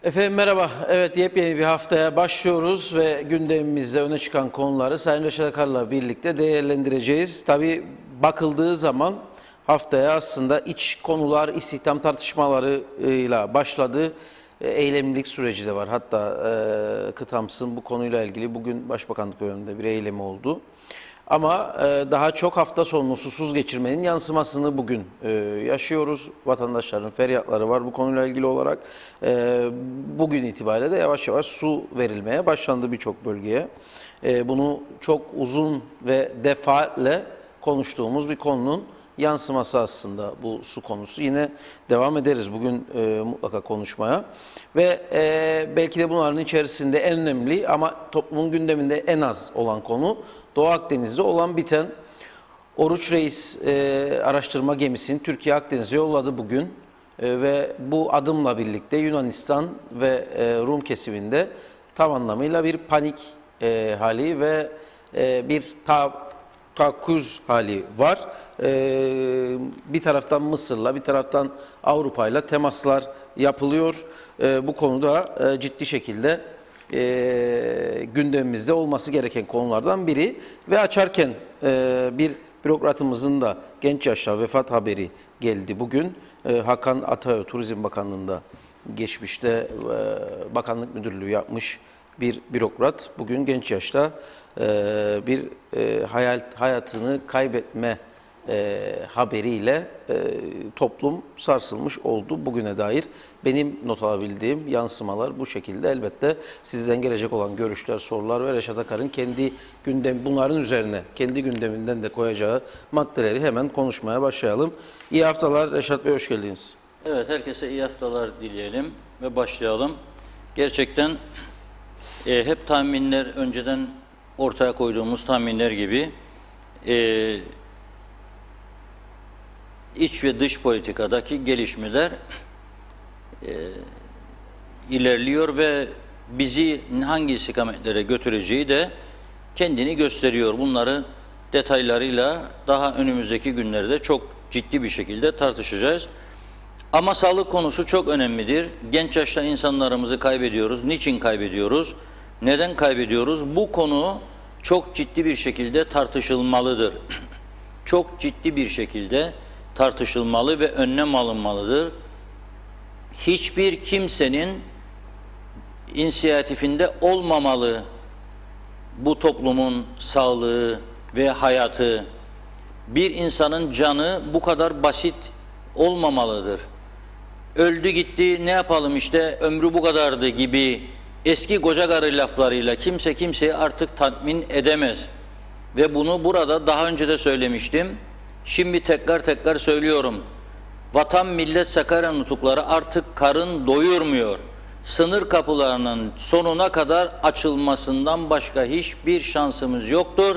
Efendim merhaba. Evet, yepyeni bir haftaya başlıyoruz ve gündemimizde öne çıkan konuları Sayın Reşat Akar'la birlikte değerlendireceğiz. Tabii bakıldığı zaman haftaya aslında iç konular, istihdam tartışmalarıyla başladı. Eylemlilik süreci de var. Hatta Kıtams'ın bu konuyla ilgili bugün Başbakanlık önünde bir eylemi oldu. Ama daha çok hafta sonunu susuz geçirmenin yansımasını bugün yaşıyoruz. Vatandaşların feryatları var bu konuyla ilgili olarak. Bugün itibariyle de yavaş yavaş su verilmeye başlandı birçok bölgeye. Bunu çok uzun ve defaatle konuştuğumuz bir konunun yansıması aslında bu su konusu. Yine devam ederiz bugün mutlaka konuşmaya. Ve belki de bunların içerisinde en önemli ama toplumun gündeminde en az olan konu Doğu Akdeniz'de olan biten. Oruç Reis araştırma gemisini Türkiye Akdeniz'e yolladı bugün. Ve bu adımla birlikte Yunanistan ve Rum kesiminde tam anlamıyla bir panik hali ve bir taarruz hali var. Bir taraftan Mısır'la bir taraftan Avrupa'yla temaslar yapılıyor. Bu konuda ciddi şekilde gündemimizde olması gereken konulardan biri ve açarken bir bürokratımızın da genç yaşta vefat haberi geldi bugün. Hakan Atay Turizm Bakanlığı'nda geçmişte bakanlık müdürlüğü yapmış bir bürokrat bugün genç yaşta bir hayatını kaybetme haberiyle toplum sarsılmış oldu bugüne dair. Benim not alabildiğim yansımalar bu şekilde. Elbette sizden gelecek olan görüşler, sorular ve Reşat Akar'ın bunların üzerine kendi gündeminden de koyacağı maddeleri hemen konuşmaya başlayalım. İyi haftalar Reşat Bey, hoş geldiniz. Evet, herkese iyi haftalar dileyelim ve başlayalım. Gerçekten hep tahminler, önceden ortaya koyduğumuz tahminler gibi iç ve dış politikadaki gelişmeler ilerliyor ve bizi hangi istikametlere götüreceği de kendini gösteriyor. Bunları detaylarıyla daha önümüzdeki günlerde çok ciddi bir şekilde tartışacağız. Ama sağlık konusu çok önemlidir. Genç yaşta insanlarımızı kaybediyoruz. Niçin kaybediyoruz? Neden kaybediyoruz? Bu konu çok ciddi bir şekilde tartışılmalıdır. Çok ciddi bir şekilde tartışılmalı ve önlem alınmalıdır. Hiçbir kimsenin inisiyatifinde olmamalı bu toplumun sağlığı ve hayatı. Bir insanın canı bu kadar basit olmamalıdır. Öldü gitti, ne yapalım işte, ömrü bu kadardı gibi eski koca karı laflarıyla kimse kimseyi artık tatmin edemez. Ve bunu burada daha önce de söylemiştim. Şimdi tekrar söylüyorum. Vatan millet Sakarya nutukları artık karın doyurmuyor. Sınır kapılarının sonuna kadar açılmasından başka hiçbir şansımız yoktur.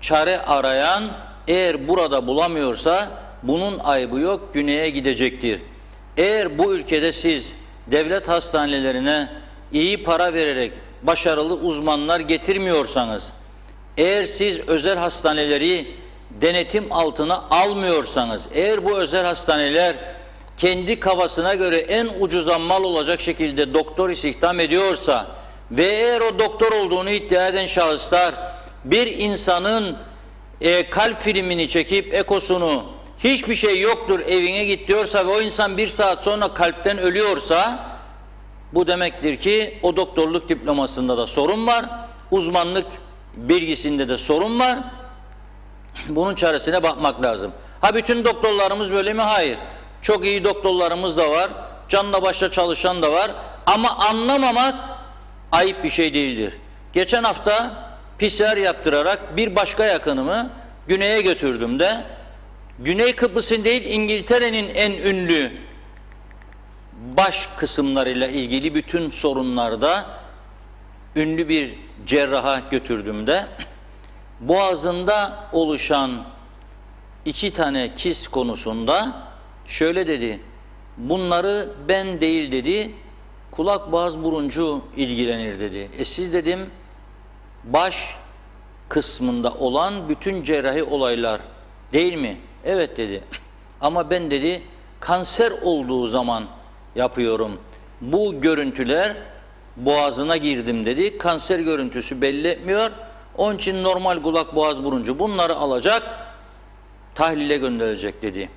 Çare arayan eğer burada bulamıyorsa bunun ayıbı yok, güneye gidecektir. Eğer bu ülkede siz devlet hastanelerine iyi para vererek başarılı uzmanlar getirmiyorsanız, eğer siz özel hastaneleri denetim altına almıyorsanız, eğer bu özel hastaneler kendi kafasına göre en ucuza mal olacak şekilde doktor istihdam ediyorsa ve eğer o doktor olduğunu iddia eden şahıslar bir insanın kalp filmini çekip ekosunu hiçbir şey yoktur evine git diyorsa ve o insan bir saat sonra kalpten ölüyorsa, bu demektir ki o doktorluk diplomasında da sorun var, uzmanlık bilgisinde de sorun var. Bunun çaresine bakmak lazım. Ha, bütün doktorlarımız böyle mi? Hayır. Çok iyi doktorlarımız da var. Canla başla çalışan da var. Ama anlamamak ayıp bir şey değildir. Geçen hafta PCR yaptırarak bir başka yakınımı güneye götürdüm de, Güney Kıbrıs'ın değil İngiltere'nin en ünlü baş kısımlarıyla ilgili bütün sorunlarda ünlü bir cerraha götürdüm de, boğazında oluşan 2 tane kist konusunda şöyle dedi, bunları ben değil dedi, kulak boğaz buruncu ilgilenir dedi. Siz dedim baş kısmında olan bütün cerrahi olaylar değil mi? Evet dedi. Ama ben dedi kanser olduğu zaman yapıyorum. Bu görüntüler boğazına girdim dedi. Kanser görüntüsü belli etmiyor. Onun için normal kulak, boğaz, buruncu bunları alacak, tahlile gönderecek dedi.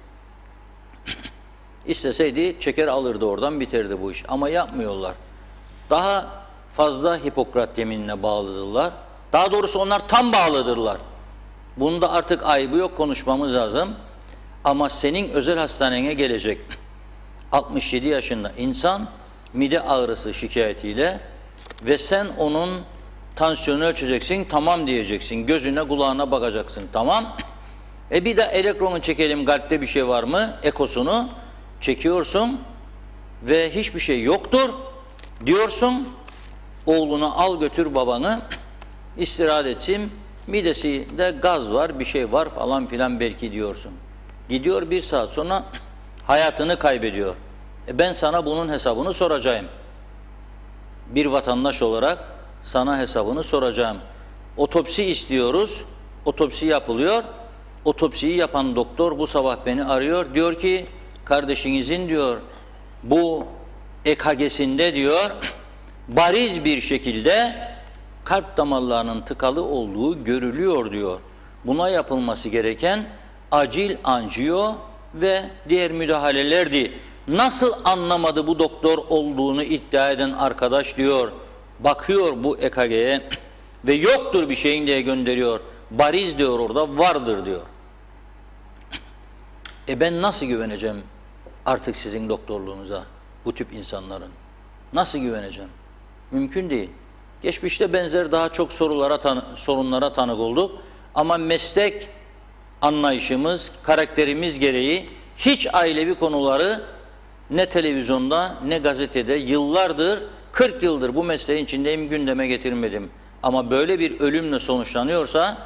İsteseydi çeker alırdı oradan, biterdi bu iş. Ama yapmıyorlar. Daha fazla Hipokrat yeminine bağlıdırlar. Daha doğrusu onlar tam bağlıdırlar. Bunda artık ayıbı yok, konuşmamız lazım. Ama senin özel hastanene gelecek 67 yaşında insan mide ağrısı şikayetiyle ve sen onun tansiyonu ölçeceksin, tamam diyeceksin. Gözüne kulağına bakacaksın, tamam. Bir de elektronu çekelim, kalpte bir şey var mı? Ekosunu çekiyorsun ve hiçbir şey yoktur diyorsun. Oğlunu al götür babanı, istirahat etsin, midesinde gaz var, bir şey var falan filan belki diyorsun. Gidiyor, 1 saat sonra hayatını kaybediyor. Ben sana bunun hesabını soracağım. Bir vatandaş olarak sana hesabını soracağım. Otopsi istiyoruz, otopsi yapılıyor. Otopsiyi yapan doktor bu sabah beni arıyor. Diyor ki kardeşinizin diyor bu EKG'sinde diyor bariz bir şekilde kalp damarlarının tıkalı olduğu görülüyor diyor. Buna yapılması gereken acil anjiyo ve diğer müdahalelerdi. Nasıl anlamadı bu doktor olduğunu iddia eden arkadaş diyor. Bakıyor bu EKG'ye ve yoktur bir şeyin diye gönderiyor. Bariz diyor, orada vardır diyor. Ben nasıl güveneceğim artık sizin doktorluğunuza, bu tip insanların? Nasıl güveneceğim? Mümkün değil. Geçmişte benzer daha çok sorunlara tanık olduk. Ama meslek anlayışımız, karakterimiz gereği hiç ailevi konuları ne televizyonda ne gazetede yıllardır, 40 yıldır bu mesleğin içindeyim, gündeme getirmedim. Ama böyle bir ölümle sonuçlanıyorsa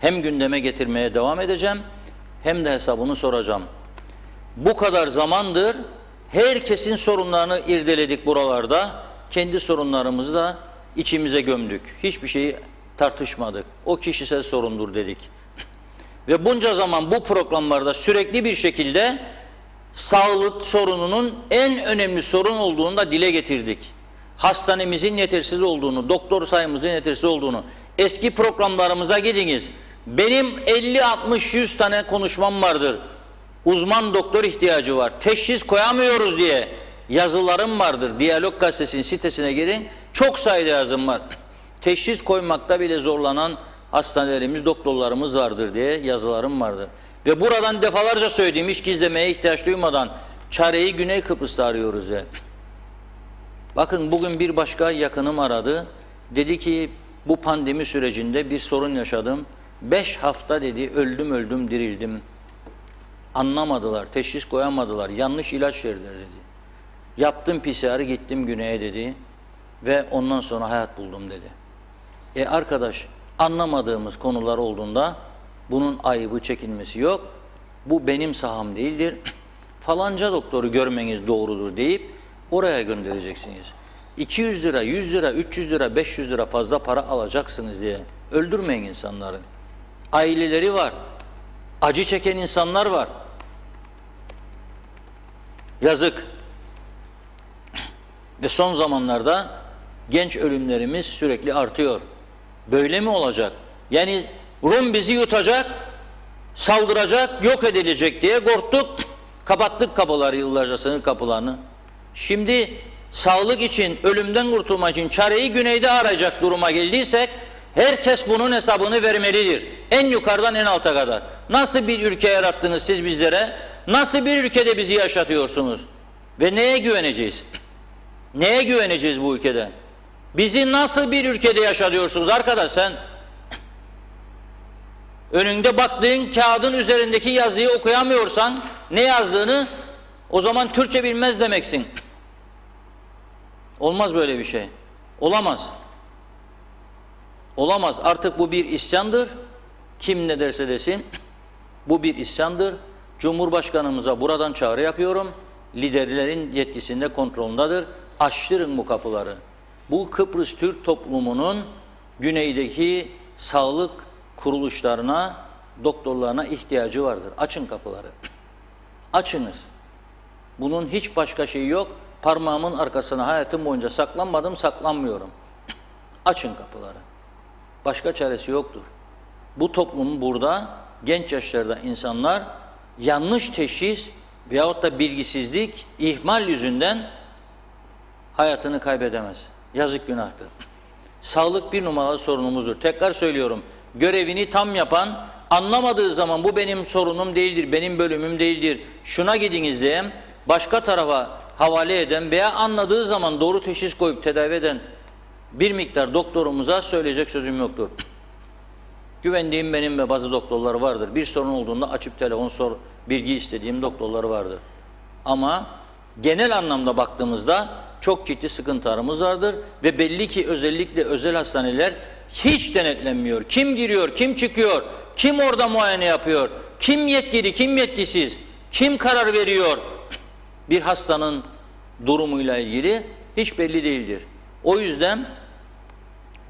hem gündeme getirmeye devam edeceğim hem de hesabını soracağım. Bu kadar zamandır herkesin sorunlarını irdeledik buralarda. Kendi sorunlarımızı da içimize gömdük. Hiçbir şeyi tartışmadık. O kişisel sorundur dedik. Ve bunca zaman bu programlarda sürekli bir şekilde sağlık sorununun en önemli sorun olduğunu da dile getirdik. Hastanemizin yetersiz olduğunu, doktor sayımızın yetersiz olduğunu. Eski programlarımıza gidiniz. Benim 50, 60, 100 tane konuşmam vardır. Uzman doktor ihtiyacı var. Teşhis koyamıyoruz diye yazılarım vardır. Diyalog Gazetesi'nin sitesine girin. Çok sayıda yazım var. Teşhis koymakta bile zorlanan hastanelerimiz, doktorlarımız vardır diye yazılarım vardır. Ve buradan defalarca söylediğim, hiç gizlemeye ihtiyaç duymadan çareyi Güney Kıbrıs'ta arıyoruz ya. Bakın bugün bir başka yakınım aradı. Dedi ki bu pandemi sürecinde bir sorun yaşadım. 5 hafta dedi öldüm dirildim. Anlamadılar, teşhis koyamadılar, yanlış ilaç verdiler dedi. Yaptım PCR'ı, gittim Güney'e dedi ve ondan sonra hayat buldum dedi. Arkadaş, anlamadığımız konular olduğunda bunun ayıbı, çekinmesi yok. Bu benim saham değildir. Falanca doktoru görmeniz doğrudur deyip oraya göndereceksiniz. 200 lira, 100 lira, 300 lira, 500 lira fazla para alacaksınız diye öldürmeyin insanları. Aileleri var. Acı çeken insanlar var. Yazık. Ve son zamanlarda genç ölümlerimiz sürekli artıyor. Böyle mi olacak? Yani Rum bizi yutacak, saldıracak, yok edilecek diye korktuk. Kapattık kapıları yıllarca, sınır kapılarını. Şimdi sağlık için, ölümden kurtulmak için çareyi güneyde arayacak duruma geldiysek herkes bunun hesabını vermelidir. En yukarıdan en alta kadar. Nasıl bir ülke yarattınız siz bizlere? Nasıl bir ülkede bizi yaşatıyorsunuz? Ve neye güveneceğiz? Neye güveneceğiz bu ülkede? Bizi nasıl bir ülkede yaşatıyorsunuz arkadaş sen? Önünde baktığın kağıdın üzerindeki yazıyı okuyamıyorsan ne yazdığını o zaman Türkçe bilmez demeksin. Olmaz böyle bir şey. Olamaz. Olamaz. Artık bu bir isyandır. Kim ne derse desin bu bir isyandır. Cumhurbaşkanımıza buradan çağrı yapıyorum. Liderlerin yetkisinde, kontrolündedir. Açtırın bu kapıları. Bu Kıbrıs Türk toplumunun güneydeki sağlık kuruluşlarına, doktorlarına ihtiyacı vardır. Açın kapıları. Açınız. Bunun hiç başka şeyi yok. parmağımın arkasına hayatım boyunca saklanmadım, saklanmıyorum. Açın kapıları. Başka çaresi yoktur. Bu toplumun burada genç yaşlarda insanlar yanlış teşhis veyahut da bilgisizlik, ihmal yüzünden hayatını kaybedemez. Yazık, günahtır. Sağlık bir numaralı sorunumuzdur. Tekrar söylüyorum. Görevini tam yapan, anlamadığı zaman bu benim sorunum değildir, benim bölümüm değildir, şuna gidiniz diyen, başka tarafa havale eden veya anladığı zaman doğru teşhis koyup tedavi eden bir miktar doktorumuza söyleyecek sözüm yoktur. Güvendiğim benim ve bazı doktorlar vardır. Bir sorun olduğunda açıp telefon bilgi istediğim doktorlar vardır. Ama genel anlamda baktığımızda çok ciddi sıkıntılarımız vardır ve belli ki özellikle özel hastaneler hiç denetlenmiyor. Kim giriyor, kim çıkıyor, kim orada muayene yapıyor, kim yetkili, kim yetkisiz, kim karar veriyor bir hastanın durumuyla ilgili hiç belli değildir. O yüzden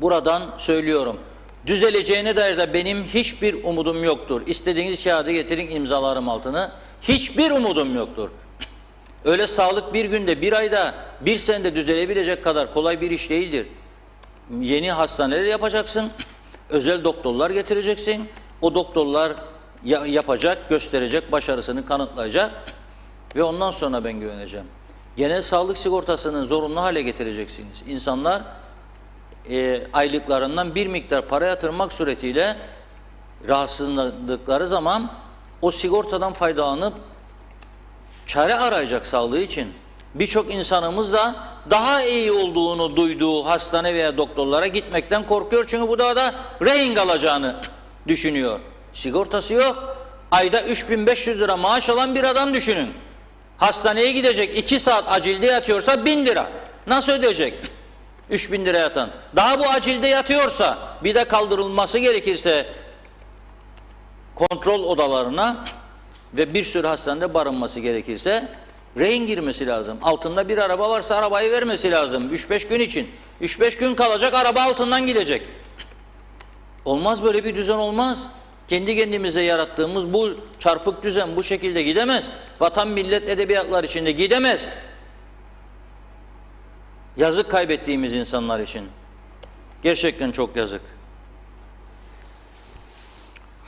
buradan söylüyorum, düzeleceğine dair de benim hiçbir umudum yoktur. İstediğiniz kağıdı getirin, imzalarım altını. Hiçbir umudum yoktur. Öyle sağlık bir günde, bir ayda, bir senede düzelebilecek kadar kolay bir iş değildir. Yeni hastaneler yapacaksın, özel doktorlar getireceksin. O doktorlar yapacak, gösterecek, başarısını kanıtlayacak ve ondan sonra ben güveneceğim. Genel sağlık sigortasını zorunlu hale getireceksiniz. İnsanlar aylıklarından bir miktar para yatırmak suretiyle rahatsızlandıkları zaman o sigortadan faydalanıp çare arayacak sağlığı için. Birçok insanımız da daha iyi olduğunu duyduğu hastane veya doktorlara gitmekten korkuyor. Çünkü bu da rehin alacağını düşünüyor. Sigortası yok. Ayda 3.500 lira maaş alan bir adam düşünün. Hastaneye gidecek, 2 saat acilde yatıyorsa 1.000 lira. Nasıl ödeyecek? 3.000 lira yatan. Daha bu acilde yatıyorsa, bir de kaldırılması gerekirse kontrol odalarına ve bir sürü hastanede barınması gerekirse rehin girmesi lazım. Altında bir araba varsa arabayı vermesi lazım 3-5 gün için. 3-5 gün kalacak, araba altından gidecek. Olmaz, böyle bir düzen olmaz. Kendi kendimize yarattığımız bu çarpık düzen bu şekilde gidemez. Vatan millet edebiyatlar içinde gidemez. Yazık kaybettiğimiz insanlar için. Gerçekten çok yazık.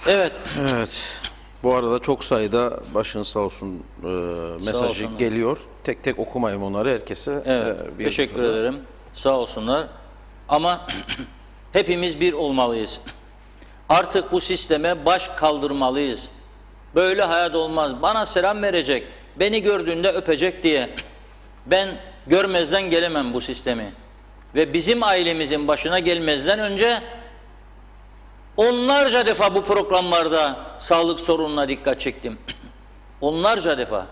Evet. Evet. Bu arada çok sayıda başın sağ olsun mesajı geliyor. Tek tek okumayayım onları herkese. Evet. Teşekkür ederim. Sağ olsunlar. Ama hepimiz bir olmalıyız. Artık bu sisteme baş kaldırmalıyız. Böyle hayat olmaz. Bana selam verecek, beni gördüğünde öpecek diye ben görmezden gelemem bu sistemi. Ve bizim ailemizin başına gelmezden önce onlarca defa bu programlarda sağlık sorununa dikkat çektim. Onlarca defa.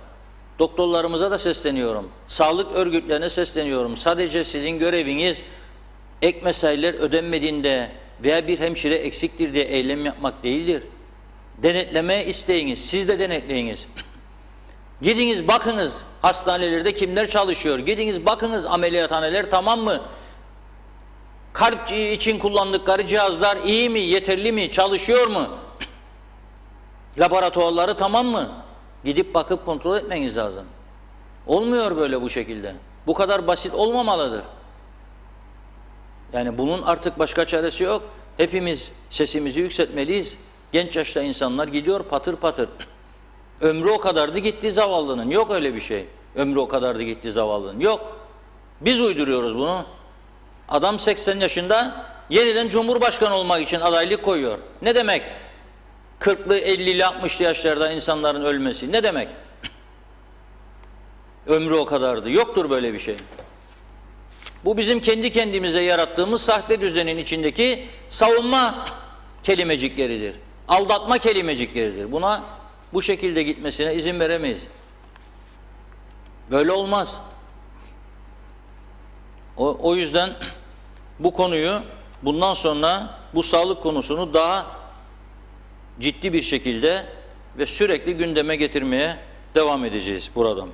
Doktorlarımıza da sesleniyorum. Sağlık örgütlerine sesleniyorum. Sadece sizin göreviniz ek mesailer ödenmediğinde veya bir hemşire eksiktir diye eylem yapmak değildir. Denetleme isteğiniz, siz de denetleyiniz. Gidiniz bakınız hastanelerde kimler çalışıyor. Gidiniz bakınız ameliyathaneler tamam mı? Kalp için kullandıkları cihazlar iyi mi, yeterli mi, çalışıyor mu? Laboratuvarları tamam mı? Gidip bakıp kontrol etmeniz lazım. Olmuyor böyle bu şekilde. Bu kadar basit olmamalıdır. Yani bunun artık başka çaresi yok. Hepimiz sesimizi yükseltmeliyiz. Genç yaşta insanlar gidiyor patır patır. Ömrü o kadardı gitti zavallının. Yok öyle bir şey. Ömrü o kadardı gitti zavallının. Yok. Biz uyduruyoruz bunu. Adam 80 yaşında yeniden Cumhurbaşkanı olmak için adaylık koyuyor. Ne demek? 40'lı, 50'li, 60'lı yaşlarda insanların ölmesi. Ne demek? Ömrü o kadardı. Yoktur böyle bir şey. Bu bizim kendi kendimize yarattığımız sahte düzenin içindeki savunma kelimecikleridir. Aldatma kelimecikleridir. Buna bu şekilde gitmesine izin veremeyiz. Böyle olmaz. O yüzden bu konuyu bundan sonra bu sağlık konusunu daha ciddi bir şekilde ve sürekli gündeme getirmeye devam edeceğiz buradan.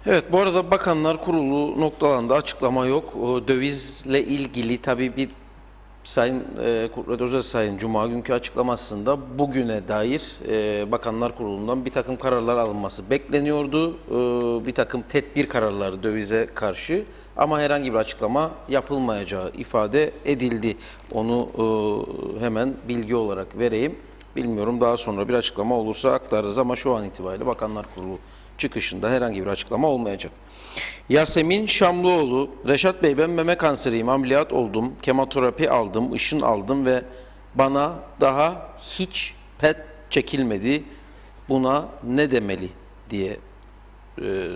Evet, bu arada Bakanlar Kurulu noktalarında açıklama yok. O dövizle ilgili tabii bir Sayın Kudret Özersay'ın Cuma günkü açıklamasında bugüne dair Bakanlar Kurulu'ndan bir takım kararlar alınması bekleniyordu. Bir takım tedbir kararları dövize karşı ama herhangi bir açıklama yapılmayacağı ifade edildi. Onu hemen bilgi olarak vereyim. Bilmiyorum, daha sonra bir açıklama olursa aktarırız ama şu an itibariyle Bakanlar Kurulu çıkışında herhangi bir açıklama olmayacak. Yasemin Şamlıoğlu, Reşat Bey ben meme kanseriyim, ameliyat oldum, kemoterapi aldım, ışın aldım ve bana daha hiç PET çekilmedi. Buna ne demeli diye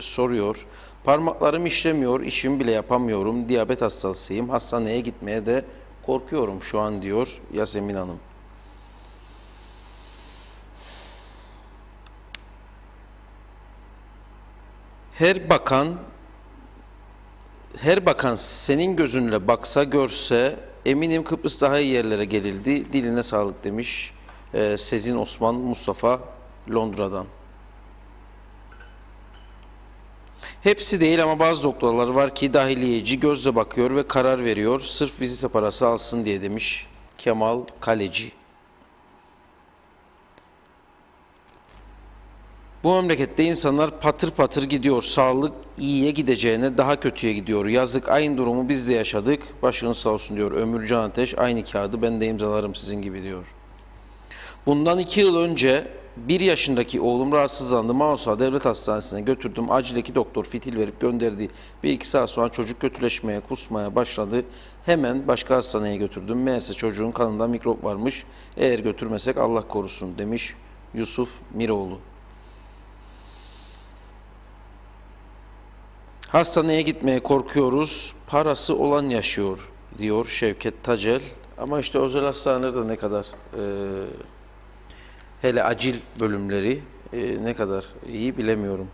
soruyor. Parmaklarım işlemiyor, işimi bile yapamıyorum, diyabet hastasıyım, hastaneye gitmeye de korkuyorum şu an diyor Yasemin Hanım. Her bakan senin gözünle baksa görse eminim Kıbrıs daha iyi yerlere gelirdi. Diline sağlık demiş Sezin Osman Mustafa Londra'dan. Hepsi değil ama bazı doktorlar var ki dahiliyeci gözle bakıyor ve karar veriyor. Sırf vizite parası alsın diye demiş Kemal Kaleci. Bu memlekette insanlar patır patır gidiyor. Sağlık iyiye gideceğine daha kötüye gidiyor. Yazık, aynı durumu biz de yaşadık. Başınız sağ olsun diyor Ömürcan Ateş. Aynı kağıdı ben de imzalarım sizin gibi diyor. Bundan 2 yıl önce 1 yaşındaki oğlum rahatsızlandı. Mausa Devlet Hastanesi'ne götürdüm. Acildeki doktor fitil verip gönderdi. 1-2 saat sonra çocuk kötüleşmeye, kusmaya başladı. Hemen başka hastaneye götürdüm. Meğerse çocuğun kanında mikrop varmış. Eğer götürmesek Allah korusun demiş Yusuf Miroğlu. Hastaneye gitmeye korkuyoruz, parası olan yaşıyor diyor Şevket Tacel. Ama işte özel hastanelerde ne kadar hele acil bölümleri ne kadar iyi bilemiyorum.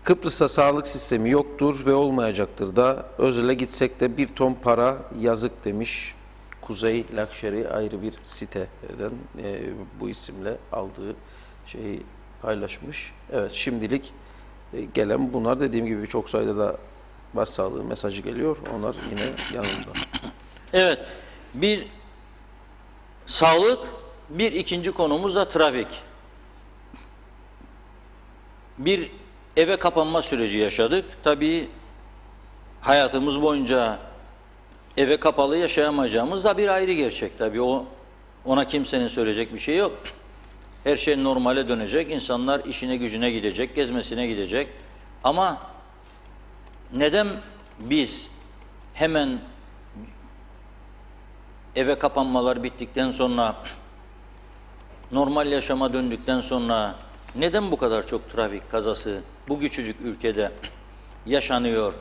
Kıbrıs'ta sağlık sistemi yoktur ve olmayacaktır da özele gitsek de 1 ton para yazık demiş. Kuzey Lakşeri ayrı bir siteden bu isimle aldığı şeyi paylaşmış. Evet, şimdilik gelen bunlar, dediğim gibi çok sayıda da başsağlığı mesajı geliyor. Onlar yine yanımda. Evet, bir sağlık, bir ikinci konumuz da trafik. Bir eve kapanma süreci yaşadık. Tabii hayatımız boyunca eve kapalı yaşayamayacağımız da bir ayrı gerçek. Tabii ona kimsenin söyleyecek bir şey yok. Her şey normale dönecek, insanlar işine gücüne gidecek, gezmesine gidecek. Ama neden biz hemen eve kapanmalar bittikten sonra, normal yaşama döndükten sonra neden bu kadar çok trafik kazası bu küçücük ülkede yaşanıyor?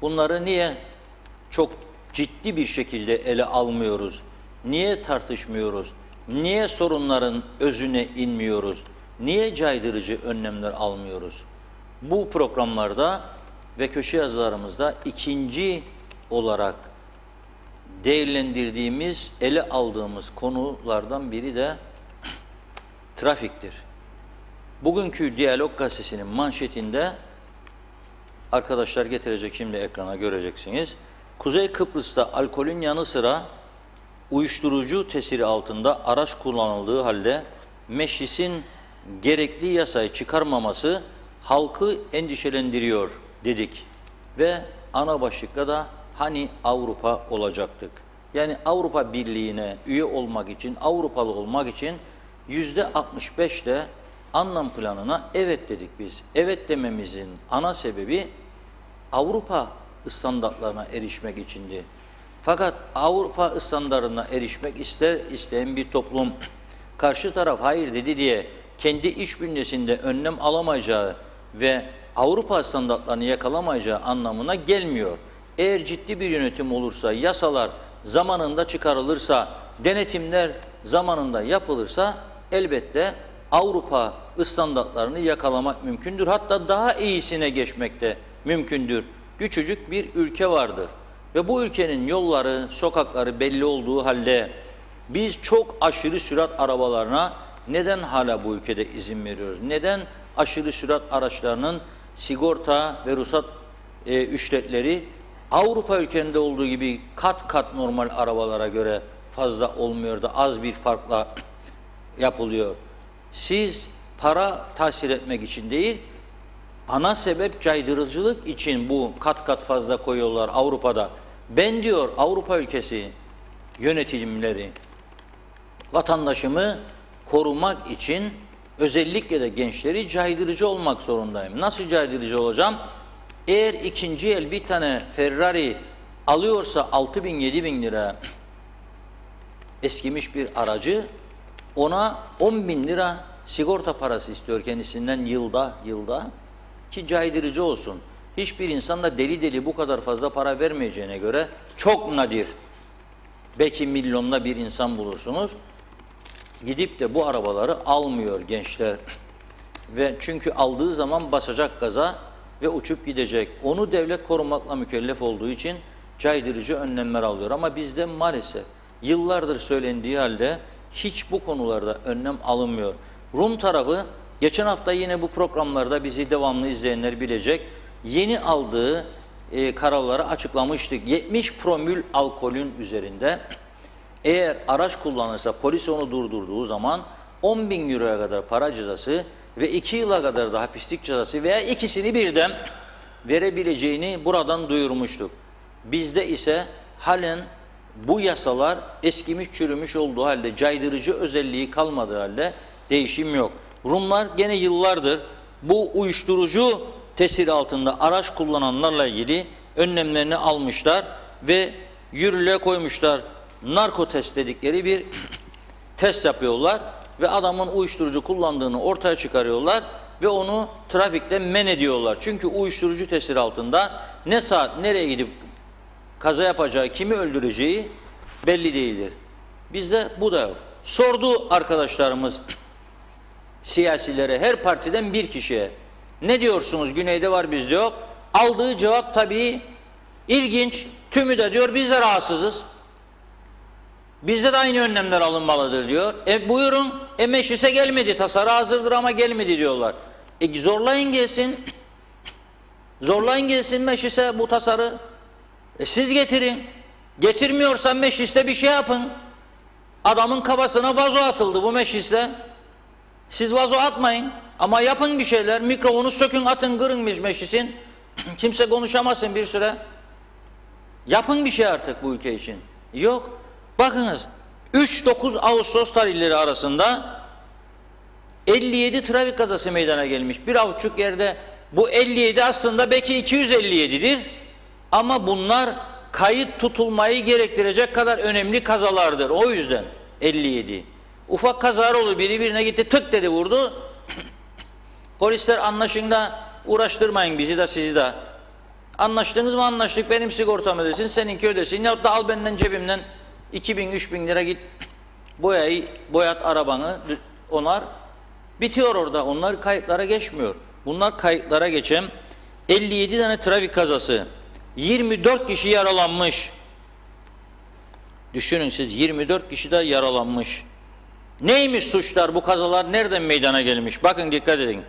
Bunları niye çok ciddi bir şekilde ele almıyoruz? Niye tartışmıyoruz? Niye sorunların özüne inmiyoruz? Niye caydırıcı önlemler almıyoruz? Bu programlarda ve köşe yazılarımızda ikinci olarak değerlendirdiğimiz, ele aldığımız konulardan biri de trafiktir. Bugünkü Diyalog Gazetesi'nin manşetinde, arkadaşlar getirecek şimdi ekrana, göreceksiniz. Kuzey Kıbrıs'ta alkolün yanı sıra uyuşturucu tesiri altında araç kullanıldığı halde meclisin gerekli yasayı çıkarmaması halkı endişelendiriyor dedik. Ve ana başlıkta da hani Avrupa olacaktık. Yani Avrupa Birliği'ne üye olmak için, Avrupalı olmak için %65'le anlam planına evet dedik biz. Evet dememizin ana sebebi Avrupa standartlarına erişmek içindi. Fakat Avrupa standartlarına erişmek isteyen bir toplum karşı taraf hayır dedi diye kendi iç bünyesinde önlem alamayacağı ve Avrupa standartlarını yakalamayacağı anlamına gelmiyor. Eğer ciddi bir yönetim olursa, yasalar zamanında çıkarılırsa, denetimler zamanında yapılırsa elbette Avrupa standartlarını yakalamak mümkündür. Hatta daha iyisine geçmek de mümkündür. Küçücük bir ülke vardır. Ve bu ülkenin yolları, sokakları belli olduğu halde biz çok aşırı sürat arabalarına neden hala bu ülkede izin veriyoruz? Neden aşırı sürat araçlarının sigorta ve ruhsat ücretleri Avrupa ülkelerinde olduğu gibi kat kat normal arabalara göre fazla olmuyor da az bir farkla yapılıyor. Siz para tahsil etmek için değil, ana sebep caydırıcılık için bu kat kat fazla koyuyorlar Avrupa'da. Ben diyor Avrupa ülkesi yönetimleri vatandaşımı korumak için özellikle de gençleri caydırıcı olmak zorundayım. Nasıl caydırıcı olacağım? Eğer ikinci el bir tane Ferrari alıyorsa 6 bin 7 bin lira eskimiş bir aracı, ona 10 bin lira sigorta parası istiyor kendisinden yılda ki caydırıcı olsun. Hiçbir insan da deli deli bu kadar fazla para vermeyeceğine göre çok nadir, belki milyonla bir insan bulursunuz. Gidip de bu arabaları almıyor gençler. Ve çünkü aldığı zaman basacak gaza ve uçup gidecek. Onu devlet korumakla mükellef olduğu için caydırıcı önlemler alıyor. Ama bizde maalesef yıllardır söylendiği halde hiç bu konularda önlem alınmıyor. Rum tarafı geçen hafta yine bu programlarda bizi devamlı izleyenler bilecek. Yeni aldığı kararları açıklamıştık. 70 promil alkolün üzerinde eğer araç kullanırsa polis onu durdurduğu zaman 10 bin euroya kadar para cezası ve 2 yıla kadar da hapislik cezası veya ikisini birden verebileceğini buradan duyurmuştuk. Bizde ise halen bu yasalar eskimiş çürümüş olduğu halde, caydırıcı özelliği kalmadığı halde değişim yok. Rumlar gene yıllardır bu uyuşturucu tesiri altında araç kullananlarla ilgili önlemlerini almışlar ve yürürlüğe koymuşlar. Narkotest dedikleri bir test yapıyorlar ve adamın uyuşturucu kullandığını ortaya çıkarıyorlar ve onu trafikte men ediyorlar. Çünkü uyuşturucu tesiri altında ne saat nereye gidip kaza yapacağı, kimi öldüreceği belli değildir. Bizde bu da yok. Sordu arkadaşlarımız siyasilere, her partiden bir kişiye. Ne diyorsunuz? Güneyde var, bizde yok. Aldığı cevap tabii ilginç. Tümü de diyor biz de rahatsızız. Bizde de aynı önlemler alınmalıdır diyor. Buyurun, meclise gelmedi, tasarı hazırdır ama gelmedi diyorlar. Zorlayın gelsin. Zorlayın gelsin meclise bu tasarı. Siz getirin. Getirmiyorsan mecliste bir şey yapın. Adamın kafasına vazo atıldı bu mecliste. Siz vazo atmayın ama yapın bir şeyler. Mikrofonu sökün, atın, kırın meclisin. Kimse konuşamasın bir süre. Yapın bir şey artık bu ülke için. Yok. Bakınız 3-9 Ağustos tarihleri arasında 57 trafik kazası meydana gelmiş. Bir avuçluk yerde bu 57 aslında belki 257'dir. Ama bunlar kayıt tutulmayı gerektirecek kadar önemli kazalardır. O yüzden 57. Ufak kazalar olur, biri birine gitti tık dedi vurdu. Polisler anlaşın da uğraştırmayın bizi de sizi de. Anlaştınız mı? Anlaştık, benim sigortam ödesin, seninki ödesin. Ya da al benden cebimden 2000-3000 lira git boyat arabanı, onar. Bitiyor orada. Onlar kayıtlara geçmiyor. Bunlar kayıtlara geçen 57 tane trafik kazası. 24 kişi yaralanmış. Düşünün siz, 24 kişi de yaralanmış. Neymiş suçlar, bu kazalar nereden meydana gelmiş? Bakın dikkat edin.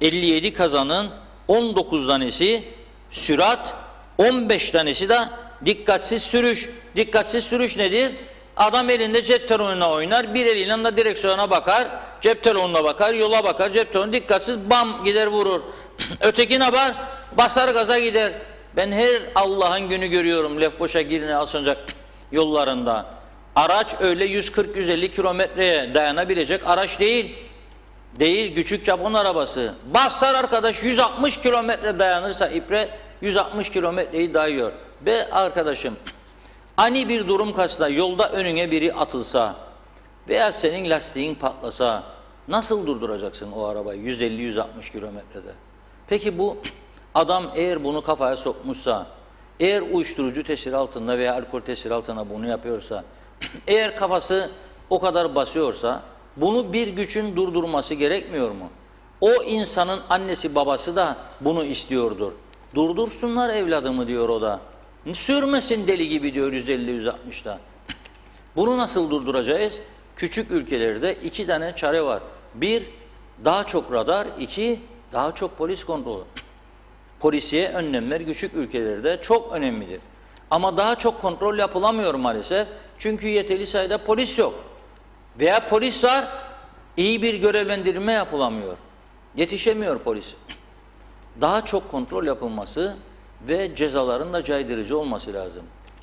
57 kazanın 19 tanesi sürat, 15 tanesi de dikkatsiz sürüş. Dikkatsiz sürüş nedir? Adam elinde cep telefonuna oynar, bir eliyle de direksiyona bakar, cep telefonuna bakar, yola bakar, cep telefonu dikkatsiz bam gider vurur. Öteki ne yapar? Basar gaza gider. Ben her Allah'ın günü görüyorum Lefkoşa Girne Alsancak yollarında. Araç öyle 140-150 kilometreye dayanabilecek araç değil. Değil, küçük Japon arabası. Basar arkadaş 160 kilometre dayanırsa iple 160 kilometreyi dayıyor. Be arkadaşım, ani bir durum karşısında yolda önüne biri atılsa veya senin lastiğin patlasa nasıl durduracaksın o arabayı 150-160 kilometrede? Peki bu adam eğer bunu kafaya sokmuşsa, eğer uyuşturucu tesiri altında veya alkol tesiri altında bunu yapıyorsa, eğer kafası o kadar basıyorsa bunu bir gücün durdurması gerekmiyor mu? O insanın annesi babası da bunu istiyordur. Durdursunlar evladımı diyor o da. Sürmesin deli gibi diyor 150-160'da. Bunu nasıl durduracağız? Küçük ülkelerde 2 tane çare var. 1, daha çok radar. 2, daha çok polis kontrolü. polisiye önlemler küçük ülkelerde çok önemlidir. Ama daha çok kontrol yapılamıyor maalesef. Çünkü yeterli sayıda polis yok. Veya polis var, iyi bir görevlendirme yapılamıyor. Yetişemiyor polis. Daha çok kontrol yapılması ve cezaların da caydırıcı olması lazım.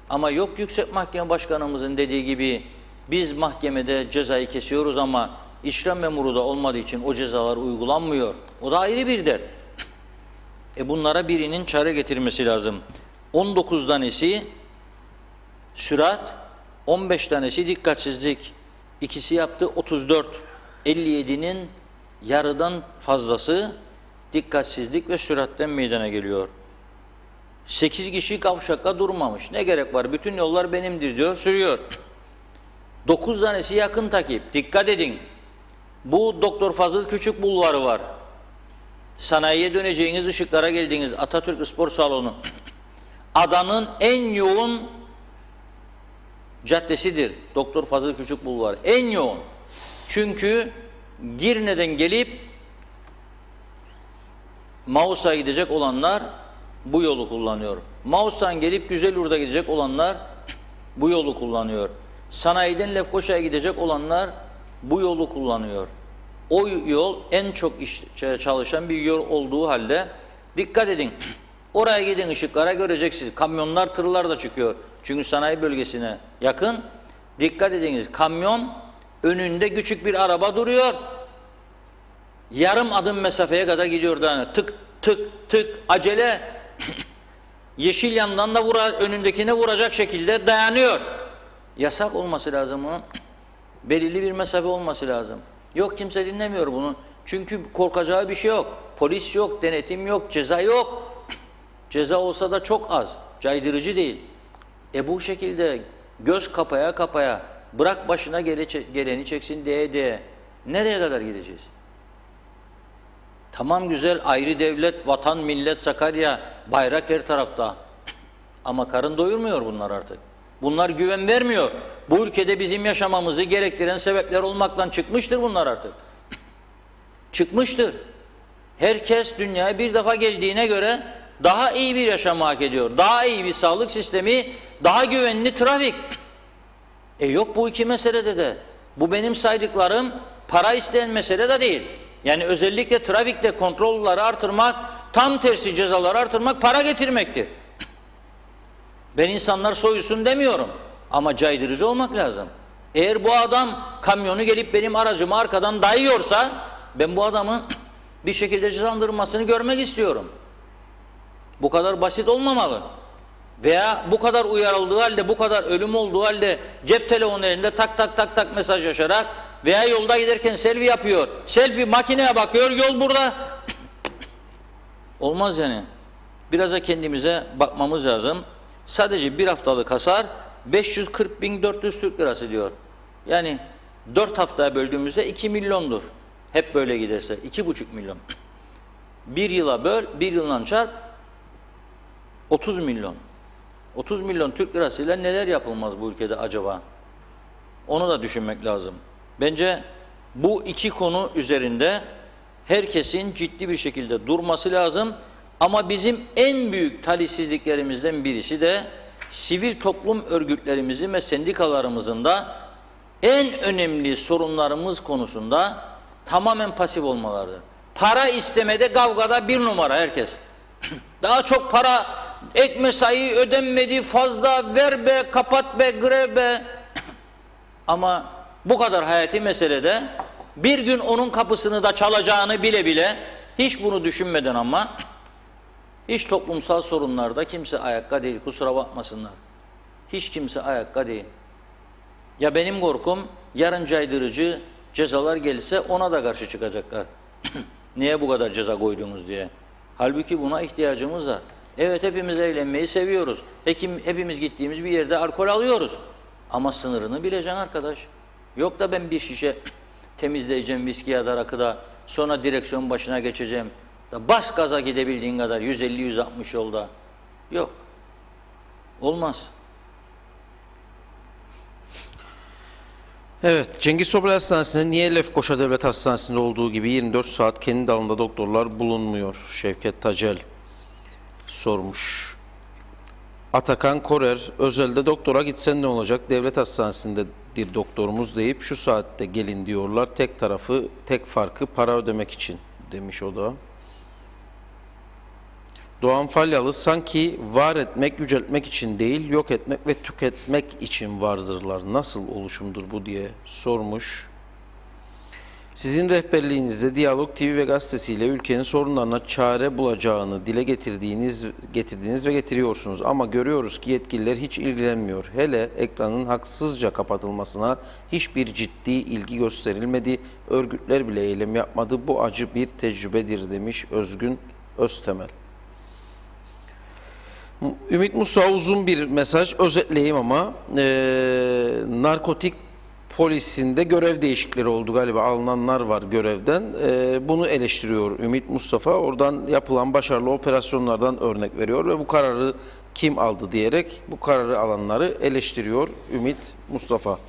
Ama yok Yüksek Mahkeme Başkanımızın dediği gibi biz mahkemede cezayı kesiyoruz ama işlem memuru da olmadığı için o cezalar uygulanmıyor. O da ayrı bir dert. Bunlara birinin çare getirmesi lazım. 19 tanesi sürat, 15 tanesi dikkatsizlik. İkisi yaptı 34. 57'nin yarıdan fazlası dikkatsizlik ve süratten meydana geliyor. 8 kişi kavşakta durmamış. Ne gerek var? Bütün yollar benimdir diyor, sürüyor. 9 tanesi yakın takip. Dikkat edin. Bu Doktor Fazıl Küçük Bulvarı var. Sanayiye döneceğiniz, ışıklara geldiğiniz Atatürk Spor Salonu. Adanın en yoğun caddesidir Doktor Fazıl Küçük Bulvarı. En yoğun. Çünkü Girne'den gelip Mausa'ya gidecek olanlar bu yolu kullanıyor. Mausa'dan gelip Güzelur'da gidecek olanlar bu yolu kullanıyor. Sanayiden Lefkoşa'ya gidecek olanlar bu yolu kullanıyor. O yol en çok çalışan bir yol olduğu halde dikkat edin. Oraya gidin, ışıklara göreceksiniz. Kamyonlar, tırlar da çıkıyor. Çünkü sanayi bölgesine yakın. Dikkat ediniz. Kamyon önünde küçük bir araba duruyor. Yarım adım mesafeye kadar gidiyor. Yani tık tık tık acele. Yeşil yandan da önündekine vuracak şekilde dayanıyor. Yasak olması lazım bunun. Belirli bir mesafe olması lazım. Yok, kimse dinlemiyor bunu. Çünkü korkacağı bir şey yok. Polis yok, denetim yok, ceza yok. Ceza olsa da çok az. Caydırıcı değil. Bu şekilde göz kapaya kapaya bırak başına geleni çeksin diye nereye kadar gideceğiz? Tamam, güzel, ayrı devlet, vatan, millet, Sakarya, bayrak her tarafta. Ama karın doyurmuyor bunlar artık. Bunlar güven vermiyor. Bu ülkede bizim yaşamamızı gerektiren sebepler olmaktan çıkmıştır bunlar artık. Çıkmıştır. Herkes dünyaya bir defa geldiğine göre daha iyi bir yaşamı hak ediyor. Daha iyi bir sağlık sistemi, daha güvenli trafik. Yok bu iki meselede de. Bu benim saydıklarım para isteyen mesele de değil. Yani özellikle trafikte kontrolleri artırmak, tam tersi cezaları artırmak para getirmektir. Ben insanlar soyulsun demiyorum ama caydırıcı olmak lazım. Eğer bu adam kamyonu gelip benim aracımı arkadan dayıyorsa ben bu adamın bir şekilde cezalandırılmasını görmek istiyorum. Bu kadar basit olmamalı. Veya bu kadar uyarıldığı halde, bu kadar ölüm olduğu halde cep telefonu elinde tak tak tak tak mesajlaşarak veya yolda giderken selfie yapıyor. Selfie makineye bakıyor, yol burada. Olmaz yani. Biraz da kendimize bakmamız lazım. Sadece bir haftalık hasar 540.400 Türk lirası diyor. Yani 4 haftaya böldüğümüzde 2 milyondur. Hep böyle giderse 2,5 milyon. Bir yıla böl, bir yılla çarp 30 milyon. 30 milyon Türk lirasıyla neler yapılmaz bu ülkede acaba? Onu da düşünmek lazım. Bence bu iki konu üzerinde herkesin ciddi bir şekilde durması lazım. Ama bizim en büyük talihsizliklerimizden birisi de sivil toplum örgütlerimizin ve sendikalarımızın da en önemli sorunlarımız konusunda tamamen pasif olmalarıdır. Para istemede, kavgada bir numara herkes. Daha çok para, ek mesai ödenmedi, fazla ver be, kapat be, grev be. Ama bu kadar hayati meselede bir gün onun kapısını da çalacağını bile bile hiç bunu düşünmeden ama hiç toplumsal sorunlarda kimse ayakta değil, kusura bakmasınlar. Hiç kimse ayakta değil. Ya benim korkum yarın caydırıcı cezalar gelirse ona da karşı çıkacaklar. Niye bu kadar ceza koydunuz diye. Halbuki buna ihtiyacımız var. Evet, hepimiz eğlenmeyi seviyoruz. Hepimiz gittiğimiz bir yerde alkol alıyoruz. Ama sınırını bileceksin arkadaş. Yok da ben bir şişe temizleyeceğim viski ya da rakıda, sonra direksiyon başına geçeceğim. Da bas gaza gidebildiğin kadar 150-160 yolda. Yok. Olmaz. Evet, Cengiz Topel Hastanesi'nde niye Lefkoşa Devlet Hastanesi'nde olduğu gibi 24 saat kendi dalında doktorlar bulunmuyor? Şevket Tacel sormuş. Atakan Korer, özelde doktora gitsen ne olacak? Devlet hastanesindedir doktorumuz deyip şu saatte gelin diyorlar. Tek farkı para ödemek için demiş o da. Doğan Falyalı, sanki var etmek, yüceltmek için değil, yok etmek ve tüketmek için vardırlar. Nasıl oluşumdur bu diye sormuş. Sizin rehberliğinizde Diyalog TV ve gazetesiyle ülkenin sorunlarına çare bulacağını dile getirdiniz ve getiriyorsunuz. Ama görüyoruz ki yetkililer hiç ilgilenmiyor. Hele ekranın haksızca kapatılmasına hiçbir ciddi ilgi gösterilmedi. Örgütler bile eylem yapmadı. Bu acı bir tecrübedir demiş Özgün Öztemel. Ümit Musa uzun bir mesaj, özetleyeyim ama narkotik polisinde görev değişiklikleri oldu galiba, alınanlar var görevden. Bunu eleştiriyor Ümit Mustafa. Oradan yapılan başarılı operasyonlardan örnek veriyor ve bu kararı kim aldı diyerek bu kararı alanları eleştiriyor Ümit Mustafa.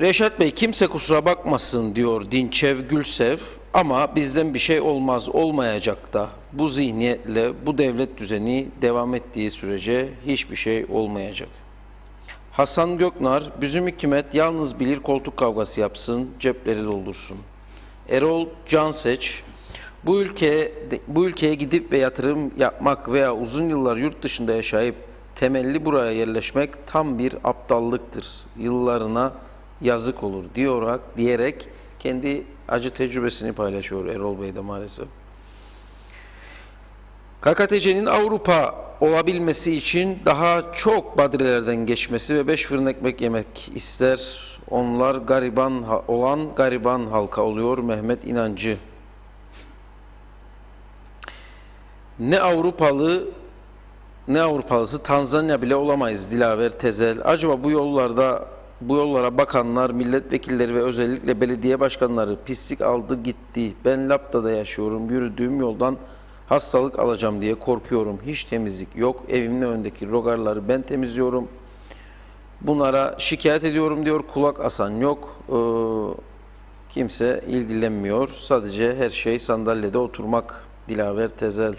Reşat Bey, kimse kusura bakmasın diyor Dinçev Gülsev, ama bizden bir şey olmaz, olmayacak da. Bu zihniyetle bu devlet düzeni devam ettiği sürece hiçbir şey olmayacak. Hasan Göknar, bizim hükümet yalnız bilir koltuk kavgası yapsın, cepleri doldursun. Erol Canseç, bu ülkeye gidip ve yatırım yapmak veya uzun yıllar yurt dışında yaşayıp temelli buraya yerleşmek tam bir aptallıktır. Yıllarına yazık olur diyerek kendi acı tecrübesini paylaşıyor Erol Bey de maalesef. KKTC'nin Avrupa olabilmesi için daha çok badirelerden geçmesi ve 5 fırın ekmek yemek ister. Onlar gariban halka oluyor Mehmet İnancı. Ne Avrupalısı Tanzanya bile olamayız Dilaver Tezel. Acaba bu yollara bakanlar, milletvekilleri ve özellikle belediye başkanları pislik aldı gitti. Ben Lapta'da yaşıyorum. Yürüdüğüm yoldan hastalık alacağım diye korkuyorum. Hiç temizlik yok. Evimin önündeki rogarları ben temizliyorum. Bunlara şikayet ediyorum diyor. Kulak asan yok. Kimse ilgilenmiyor. Sadece her şey sandalyede oturmak. Dilaver Tezel.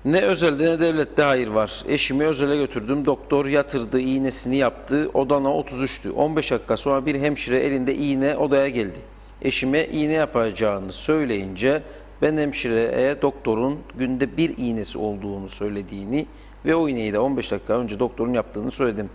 Ne özelde ne devlette hayır var. Eşimi özele götürdüm. Doktor yatırdı, iğnesini yaptı. Odana 33'tü. 15 dakika sonra bir hemşire elinde iğne odaya geldi. Eşime iğne yapacağını söyleyince ben hemşireye doktorun günde bir iğnesi olduğunu söylediğini ve o iğneyi de 15 dakika önce doktorun yaptığını söyledim.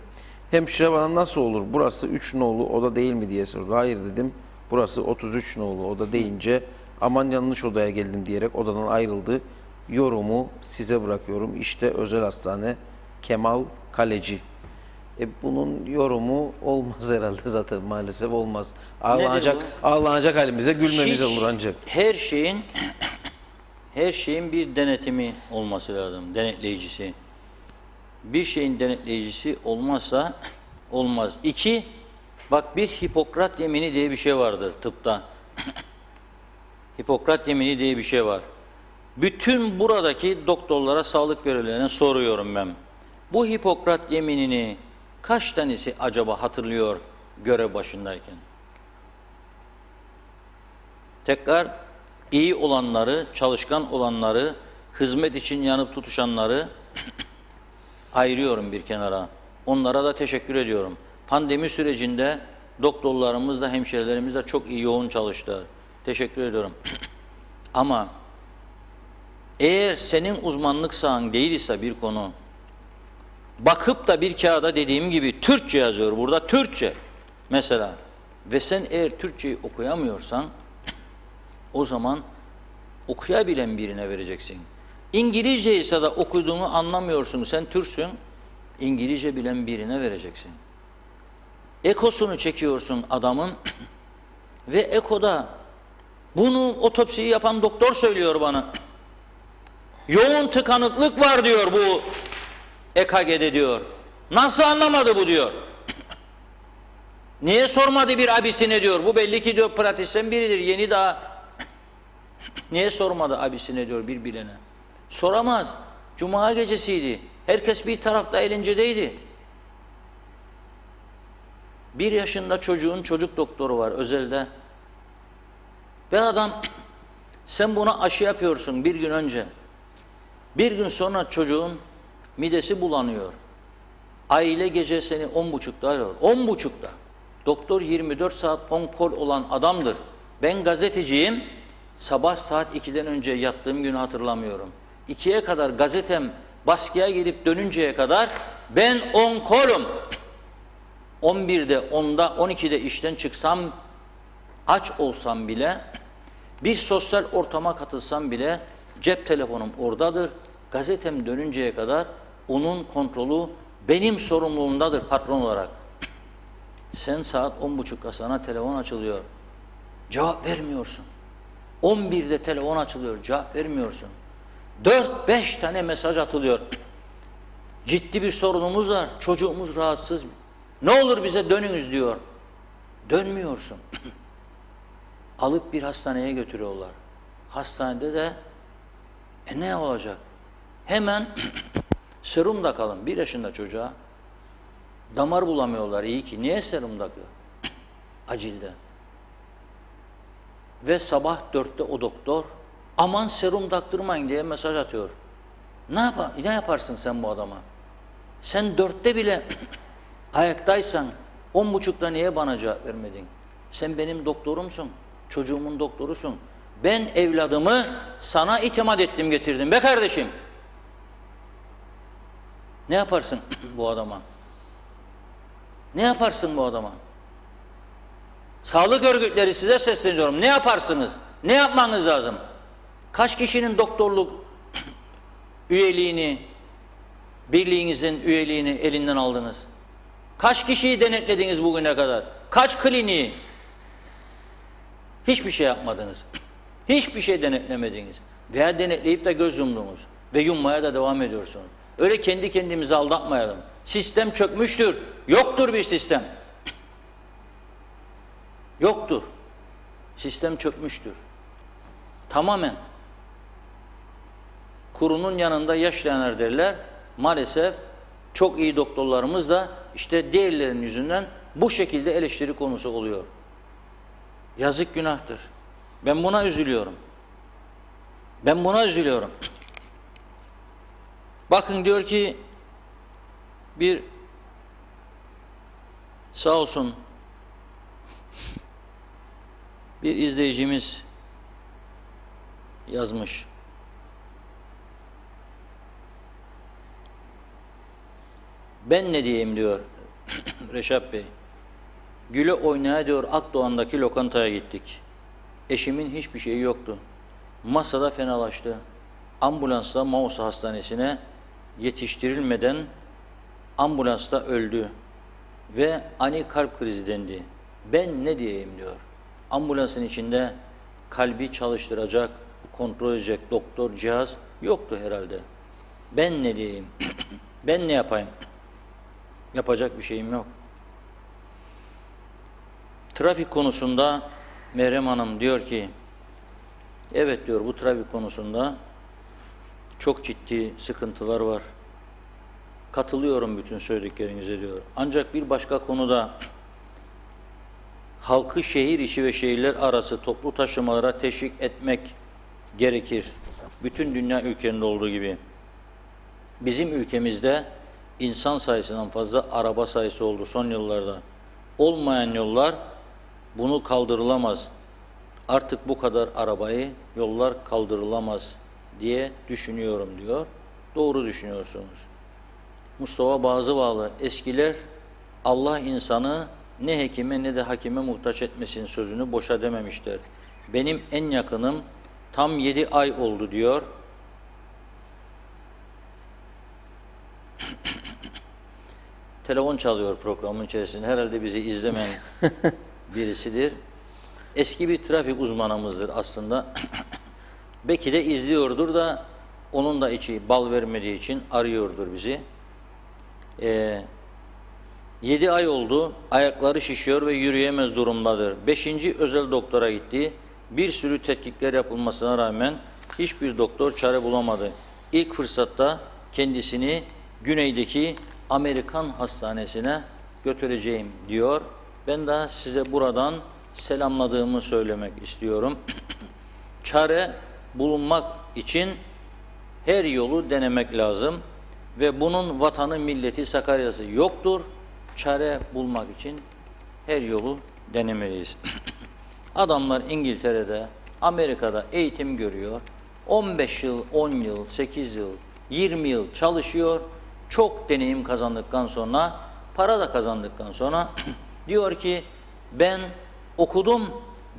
Hemşire bana nasıl olur, burası 3 nolu oda değil mi diye sordu. Hayır dedim, burası 33 nolu oda deyince aman yanlış odaya geldim diyerek odadan ayrıldı. Yorumu size bırakıyorum. İşte özel hastane Kemal Kaleci. Bunun yorumu olmaz herhalde, zaten maalesef olmaz. Ağlanacak halimize gülmemize olur ancak. Her şeyin bir denetimi olması lazım, denetleyicisi. Bir şeyin denetleyicisi olmazsa olmaz. 2, bak bir Hipokrat yemini diye bir şey vardır tıpta. Hipokrat yemini diye bir şey var. Bütün buradaki doktorlara, sağlık görevlilerine soruyorum ben. Bu Hipokrat yeminini kaç tanesi acaba hatırlıyor görev başındayken? Tekrar iyi olanları, çalışkan olanları, hizmet için yanıp tutuşanları ayırıyorum bir kenara. Onlara da teşekkür ediyorum. Pandemi sürecinde doktorlarımız da hemşirelerimiz de çok iyi, yoğun çalıştılar. Teşekkür ediyorum. Ama eğer senin uzmanlık sahan değilse bir konu, bakıp da bir kağıda dediğim gibi Türkçe yazıyor burada, Türkçe mesela, ve sen eğer Türkçeyi okuyamıyorsan o zaman okuyabilen birine vereceksin. İngilizce ise de okuduğunu anlamıyorsun, sen Türksün, İngilizce bilen birine vereceksin. Ekosunu çekiyorsun adamın ve ekoda bunu otopsiyi yapan doktor söylüyor bana. Yoğun tıkanıklık var diyor bu EKG'de diyor. Nasıl anlamadı bu diyor. Niye sormadı bir abisine diyor. Bu belli ki diyor pratisyen biridir, yeni daha. Niye sormadı abisine diyor, bir bilene. Soramaz. Cuma gecesiydi. Herkes bir tarafta eğlencedeydi. 1 yaşında çocuğun çocuk doktoru var özelde. Ve adam, sen buna aşı yapıyorsun bir gün önce. Bir gün sonra çocuğun midesi bulanıyor. Aile gece seni 10.30'da arıyor. 10.30'da. Doktor 24 saat on call olan adamdır. Ben gazeteciyim. Sabah saat 2'den önce yattığım günü hatırlamıyorum. 2'ye kadar gazetem baskıya gelip dönünceye kadar ben on call'um. 11'de, 10'da, 12'de işten çıksam, aç olsam bile, bir sosyal ortama katılsam bile cep telefonum oradadır. Gazetem dönünceye kadar onun kontrolü benim sorumluluğumdadır patron olarak. Sen saat 10.30'da sana telefon açılıyor. Cevap vermiyorsun. 11'de telefon açılıyor. Cevap vermiyorsun. 4-5 tane mesaj atılıyor. Ciddi bir sorunumuz var. Çocuğumuz rahatsız. Ne olur bize dönünüz diyor. Dönmüyorsun. Alıp bir hastaneye götürüyorlar. Hastanede de ne olacak? Hemen serum takalım. 1 yaşında çocuğa. Damar bulamıyorlar. İyi ki. Niye serum takıyor? Acilde. Ve sabah 4'te o doktor aman serum taktırmayın diye mesaj atıyor. Ne yaparsın sen bu adama? Sen 4'te bile ayaktaysan 10.30'da niye bana cevap vermedin? Sen benim doktorumsun. Çocuğumun doktorusun. Ben evladımı sana itimat ettim, getirdim be kardeşim. Ne yaparsın bu adama? Ne yaparsın bu adama? Sağlık örgütleri size sesleniyorum. Ne yaparsınız? Ne yapmanız lazım? Kaç kişinin doktorluk üyeliğini, birliğinizin üyeliğini elinden aldınız? Kaç kişiyi denetlediniz bugüne kadar? Kaç kliniği? Hiçbir şey yapmadınız. Hiçbir şey denetlemediniz. Veya denetleyip de göz yumdunuz. Ve yummaya da devam ediyorsunuz. Öyle kendi kendimizi aldatmayalım. Sistem çökmüştür. Yoktur bir sistem. Yoktur. Sistem çökmüştür. Tamamen. Kurunun yanında yaşlayanlar derler. Maalesef çok iyi doktorlarımız da işte diğerlerinin yüzünden bu şekilde eleştiri konusu oluyor. Yazık, günahtır. Ben buna üzülüyorum. Ben buna üzülüyorum. Bakın diyor ki bir sağ olsun bir izleyicimiz yazmış. Ben ne diyeyim diyor Reşat Bey. Güle oynaya diyor Akdoğan'daki lokantaya gittik. Eşimin hiçbir şeyi yoktu. Masada fenalaştı. Ambulansla Mausa Hastanesi'ne yetiştirilmeden ambulansta öldü. Ve ani kalp krizi dendi. Ben ne diyeyim diyor. Ambulansın içinde kalbi çalıştıracak, kontrol edecek doktor, cihaz yoktu herhalde. Ben ne diyeyim? Ben ne yapayım? Yapacak bir şeyim yok. Trafik konusunda Meryem Hanım diyor ki, evet diyor, bu trafik konusunda çok ciddi sıkıntılar var. Katılıyorum bütün söylediklerinize diyor. Ancak bir başka konuda halkı şehir içi ve şehirler arası toplu taşımalara teşvik etmek gerekir. Bütün dünya ülkelerinde olduğu gibi. Bizim ülkemizde insan sayısından fazla araba sayısı oldu son yıllarda. Olmayan yollar bunu kaldırılamaz. Artık bu kadar arabayı yollar kaldırılamaz diye düşünüyorum diyor. Doğru düşünüyorsunuz. Mustafa Bazıbağlı, eskiler Allah insanı ne hekime ne de hakime muhtaç etmesin sözünü boşa dememişler. Benim en yakınım tam 7 ay oldu diyor. Telefon çalıyor programın içerisinde. Herhalde bizi izlemeyen birisidir. Eski bir trafik uzmanımızdır aslında. Belki de izliyordur da onun da içi bal vermediği için arıyordur bizi. 7 ay oldu. Ayakları şişiyor ve yürüyemez durumdadır. 5. özel doktora gitti. Bir sürü tetkikler yapılmasına rağmen hiçbir doktor çare bulamadı. İlk fırsatta kendisini güneydeki Amerikan hastanesine götüreceğim diyor. Ben de size buradan selamladığımı söylemek istiyorum. Çare bulunmak için her yolu denemek lazım ve bunun vatanı, milleti, Sakarya'sı yoktur. Çare bulmak için her yolu denemeliyiz. Adamlar İngiltere'de, Amerika'da eğitim görüyor. 15 yıl, 10 yıl, 8 yıl, 20 yıl çalışıyor. Çok deneyim kazandıktan sonra, para da kazandıktan sonra diyor ki ben okudum,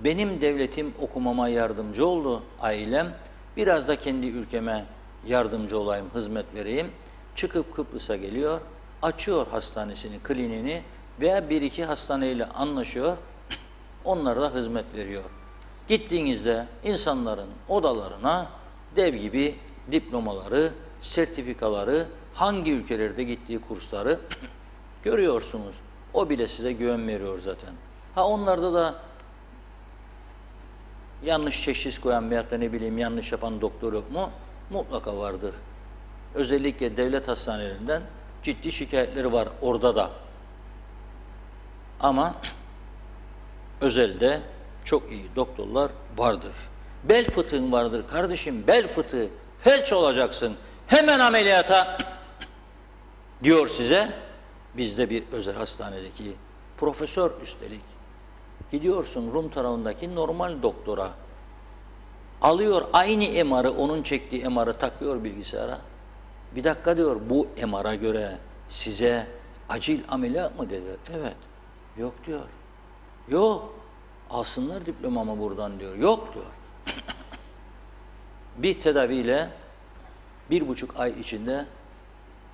benim devletim okumama yardımcı oldu, ailem. Biraz da kendi ülkeme yardımcı olayım, hizmet vereyim. Çıkıp Kıbrıs'a geliyor, açıyor hastanesini, kliniğini veya bir iki hastaneyle anlaşıyor. Onlara da hizmet veriyor. Gittiğinizde insanların odalarına dev gibi diplomaları, sertifikaları, hangi ülkelerde gittiği kursları görüyorsunuz. O bile size güven veriyor zaten. Ha onlarda da yanlış teşhis koyan veyahut da ne bileyim yanlış yapan doktor yok mu? Mutlaka vardır. Özellikle devlet hastanelerinden ciddi şikayetleri var orada da. Ama özelde çok iyi doktorlar vardır. Bel fıtığın vardır kardeşim, bel fıtığı, felç olacaksın. Hemen ameliyata diyor size. Bizde bir özel hastanedeki profesör üstelik. Gidiyorsun Rum tarafındaki normal doktora. Alıyor aynı MR'ı, onun çektiği MR'ı takıyor bilgisayara. Bir dakika diyor, bu MR'a göre size acil ameliyat mı dedi. Evet. Yok diyor. Yok. Alsınlar diplomamı buradan diyor. Yok diyor. Bir tedaviyle 1,5 ay içinde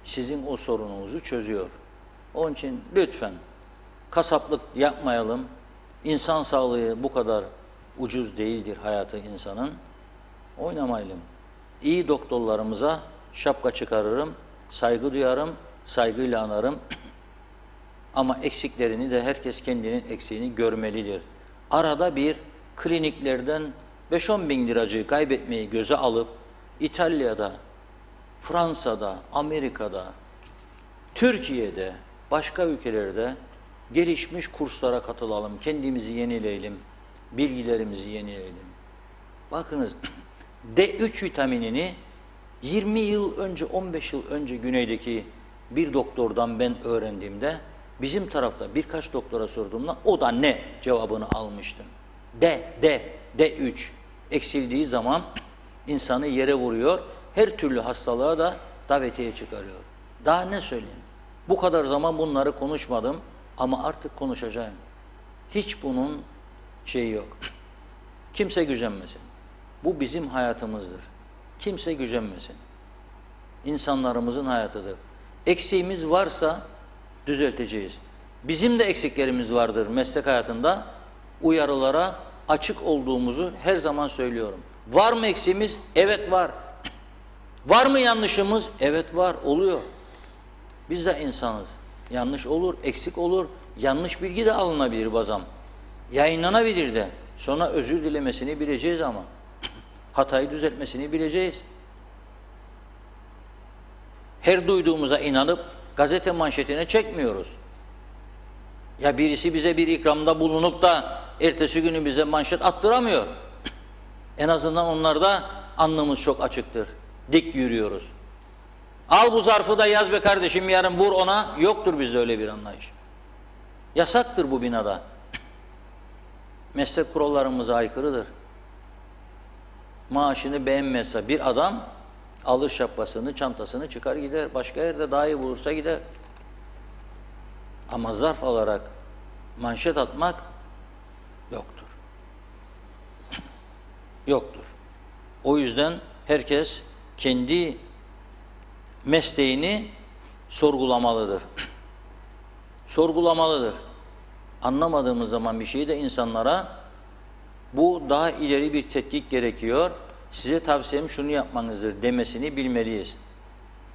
sizin o sorununuzu çözüyor. Onun için lütfen kasaplık yapmayalım. İnsan sağlığı bu kadar ucuz değildir hayatı insanın. Oynamayalım. İyi doktorlarımıza şapka çıkarırım, saygı duyarım, saygıyla anarım. Ama eksiklerini de herkes kendinin eksiğini görmelidir. Arada bir kliniklerden 5-10 bin liracığı kaybetmeyi göze alıp İtalya'da, Fransa'da, Amerika'da, Türkiye'de, başka ülkelerde gelişmiş kurslara katılalım, kendimizi yenileyelim, bilgilerimizi yenileyelim. Bakınız, D3 vitaminini 20 yıl önce, 15 yıl önce güneydeki bir doktordan ben öğrendiğimde, bizim tarafta birkaç doktora sorduğumda o da ne cevabını almıştım. D3 eksildiği zaman insanı yere vuruyor, her türlü hastalığa da davetiye çıkarıyor. Daha ne söyleyeyim? Bu kadar zaman bunları konuşmadım ama artık konuşacağım. Hiç bunun şeyi yok. Kimse gücenmesin. Bu bizim hayatımızdır. Kimse gücenmesin. İnsanlarımızın hayatıdır. Eksiğimiz varsa düzelteceğiz. Bizim de eksiklerimiz vardır meslek hayatında. Uyarılara açık olduğumuzu her zaman söylüyorum. Var mı eksiğimiz? Evet var. Var mı yanlışımız? Evet var, oluyor. Biz de insanız. Yanlış olur, eksik olur. Yanlış bilgi de alınabilir bazen. Yayınlanabilir de. Sonra özür dilemesini bileceğiz ama. Hatayı düzeltmesini bileceğiz. Her duyduğumuza inanıp gazete manşetine çekmiyoruz. Ya birisi bize bir ikramda bulunup da ertesi günü bize manşet attıramıyor. En azından onlarda alnımız çok açıktır. Dik yürüyoruz. Al bu zarfı da yaz be kardeşim, yarın vur ona. Yoktur bizde öyle bir anlayış. Yasaktır bu binada. Meslek kurallarımıza aykırıdır. Maaşını beğenmezse bir adam alır şapkasını, çantasını çıkar gider. Başka yerde daha iyi bulursa gider. Ama zarf alarak manşet atmak yoktur. Yoktur. O yüzden herkes kendi mesleğini sorgulamalıdır. Sorgulamalıdır. Anlamadığımız zaman bir şeyi de insanlara bu daha ileri bir tetkik gerekiyor, size tavsiyem şunu yapmanızdır demesini bilmeliyiz.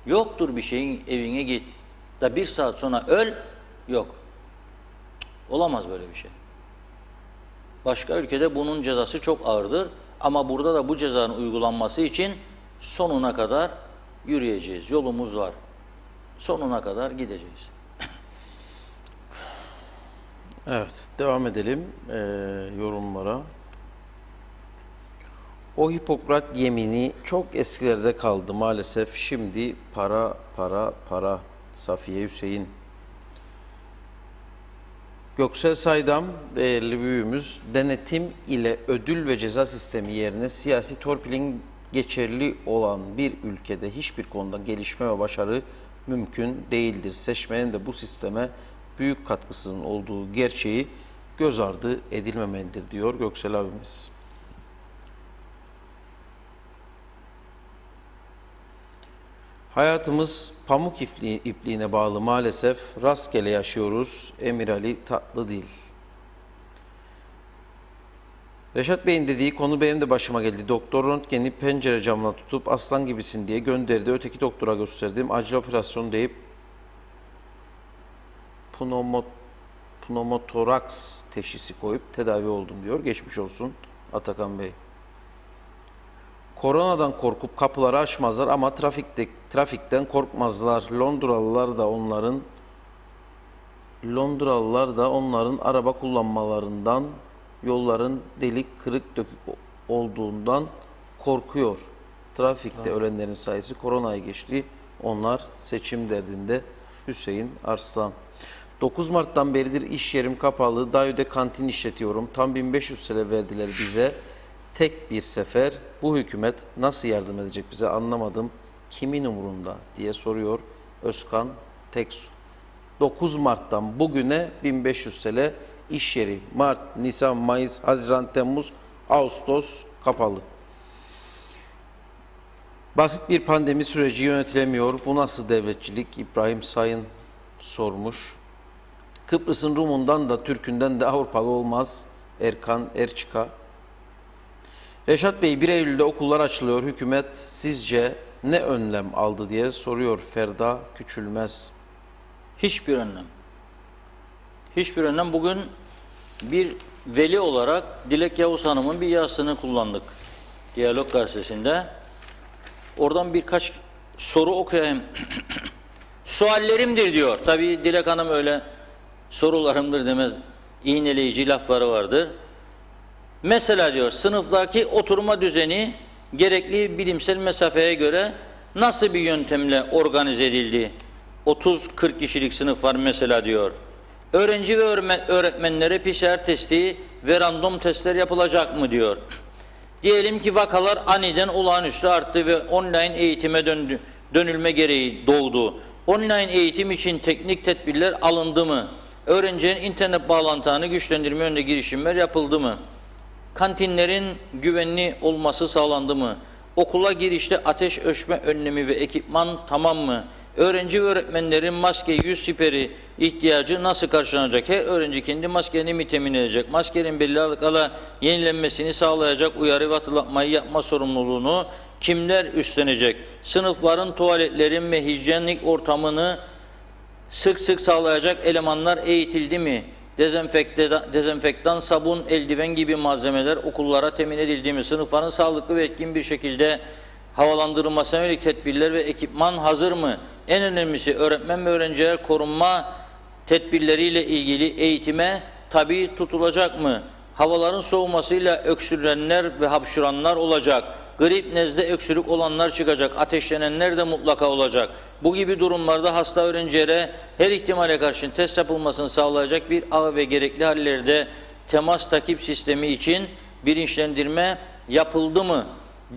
Yoktur bir şeyin, evine git da bir saat sonra öl, yok. Olamaz böyle bir şey. Başka ülkede bunun cezası çok ağırdır ama burada da bu cezanın uygulanması için sonuna kadar yürüyeceğiz. Yolumuz var. Sonuna kadar gideceğiz. Evet, devam edelim yorumlara. O Hipokrat yemini çok eskilerde kaldı maalesef. Şimdi para, para, para. Safiye Hüseyin. Göksel Saydam, değerli büyüğümüz, denetim ile ödül ve ceza sistemi yerine siyasi torpilin geçerli olan bir ülkede hiçbir konuda gelişme ve başarı mümkün değildir. Seçmenin de bu sisteme büyük katkısının olduğu gerçeği göz ardı edilmemelidir diyor Göksel abimiz. Hayatımız pamuk ipliğine bağlı maalesef, rastgele yaşıyoruz. Emir Ali Tatlıdil. Reşat Bey'in dediği konu benim de başıma geldi. Doktor röntgeni pencere camına tutup aslan gibisin diye gönderdi. Öteki doktora gösterdim. Acil operasyon deyip pneumotoraks teşhisi koyup tedavi oldum diyor. Geçmiş olsun Atakan Bey. Koronadan korkup kapıları açmazlar ama trafikten korkmazlar. Londralılar da onların araba kullanmalarından, yolların delik kırık dökük olduğundan korkuyor. Trafikte ölenlerin sayısı koronayı geçti. Onlar seçim derdinde. Hüseyin Arslan. 9 Mart'tan beridir iş yerim kapalı. Davide kantin işletiyorum. Tam 1500 TL verdiler bize. Tek bir sefer. Bu hükümet nasıl yardım edecek bize anlamadım. Kimin umurunda diye soruyor Özkan Teksu. 9 Mart'tan bugüne 1500 TL iş yeri. Mart, Nisan, Mayıs, Haziran, Temmuz, Ağustos kapalı. Basit bir pandemi süreci yönetilemiyor. Bu nasıl devletçilik? İbrahim Sayın sormuş. Kıbrıs'ın Rumundan da Türk'ünden de Avrupalı olmaz. Erkan Erçika. Reşat Bey, 1 Eylül'de okullar açılıyor. Hükümet sizce ne önlem aldı diye soruyor Ferda Küçülmez. Hiçbir önlem. Hiçbir önlem. Bugün bir veli olarak Dilek Yavuz Hanım'ın bir yazısını kullandık. Diyalog gazetesinde. Oradan birkaç soru okuyayım. Suallerimdir diyor. Tabii Dilek Hanım öyle sorularımdır demez. İğneleyici lafları vardır. Mesela diyor, sınıftaki oturma düzeni gerekli bilimsel mesafeye göre nasıl bir yöntemle organize edildi? 30-40 kişilik sınıf var mesela diyor. Öğrenci ve öğretmenlere PCR testi ve random testler yapılacak mı diyor. Diyelim ki vakalar aniden olağanüstü arttı ve online eğitime dönülme gereği doğdu. Online eğitim için teknik tedbirler alındı mı? Öğrencinin internet bağlantılarını güçlendirme yönünde girişimler yapıldı mı? Kantinlerin güvenli olması sağlandı mı? Okula girişte ateş ölçme önlemi ve ekipman tamam mı? Öğrenci ve öğretmenlerin maske, yüz siperi ihtiyacı nasıl karşılanacak? Her öğrenci kendi maskeni mi temin edecek? Maskenin belli aralıklarla yenilenmesini sağlayacak uyarı ve hatırlatmayı yapma sorumluluğunu kimler üstlenecek? Sınıfların, tuvaletlerin ve hijyenik ortamını sık sık sağlayacak elemanlar eğitildi mi? Dezenfektan, sabun, eldiven gibi malzemeler okullara temin edildi mi? Sınıfların sağlıklı ve etkin bir şekilde havalandırılmasına yönelik tedbirler ve ekipman hazır mı? En önemlisi öğretmen ve öğrenciler korunma tedbirleriyle ilgili eğitime tabi tutulacak mı? Havaların soğumasıyla öksürenler ve hapşuranlar olacak. Grip, nezle, öksürük olanlar çıkacak. Ateşlenenler de mutlaka olacak. Bu gibi durumlarda hasta öğrencilere her ihtimale karşın test yapılmasını sağlayacak bir ağ ve gerekli hallerde temas takip sistemi için bilinçlendirme yapıldı mı?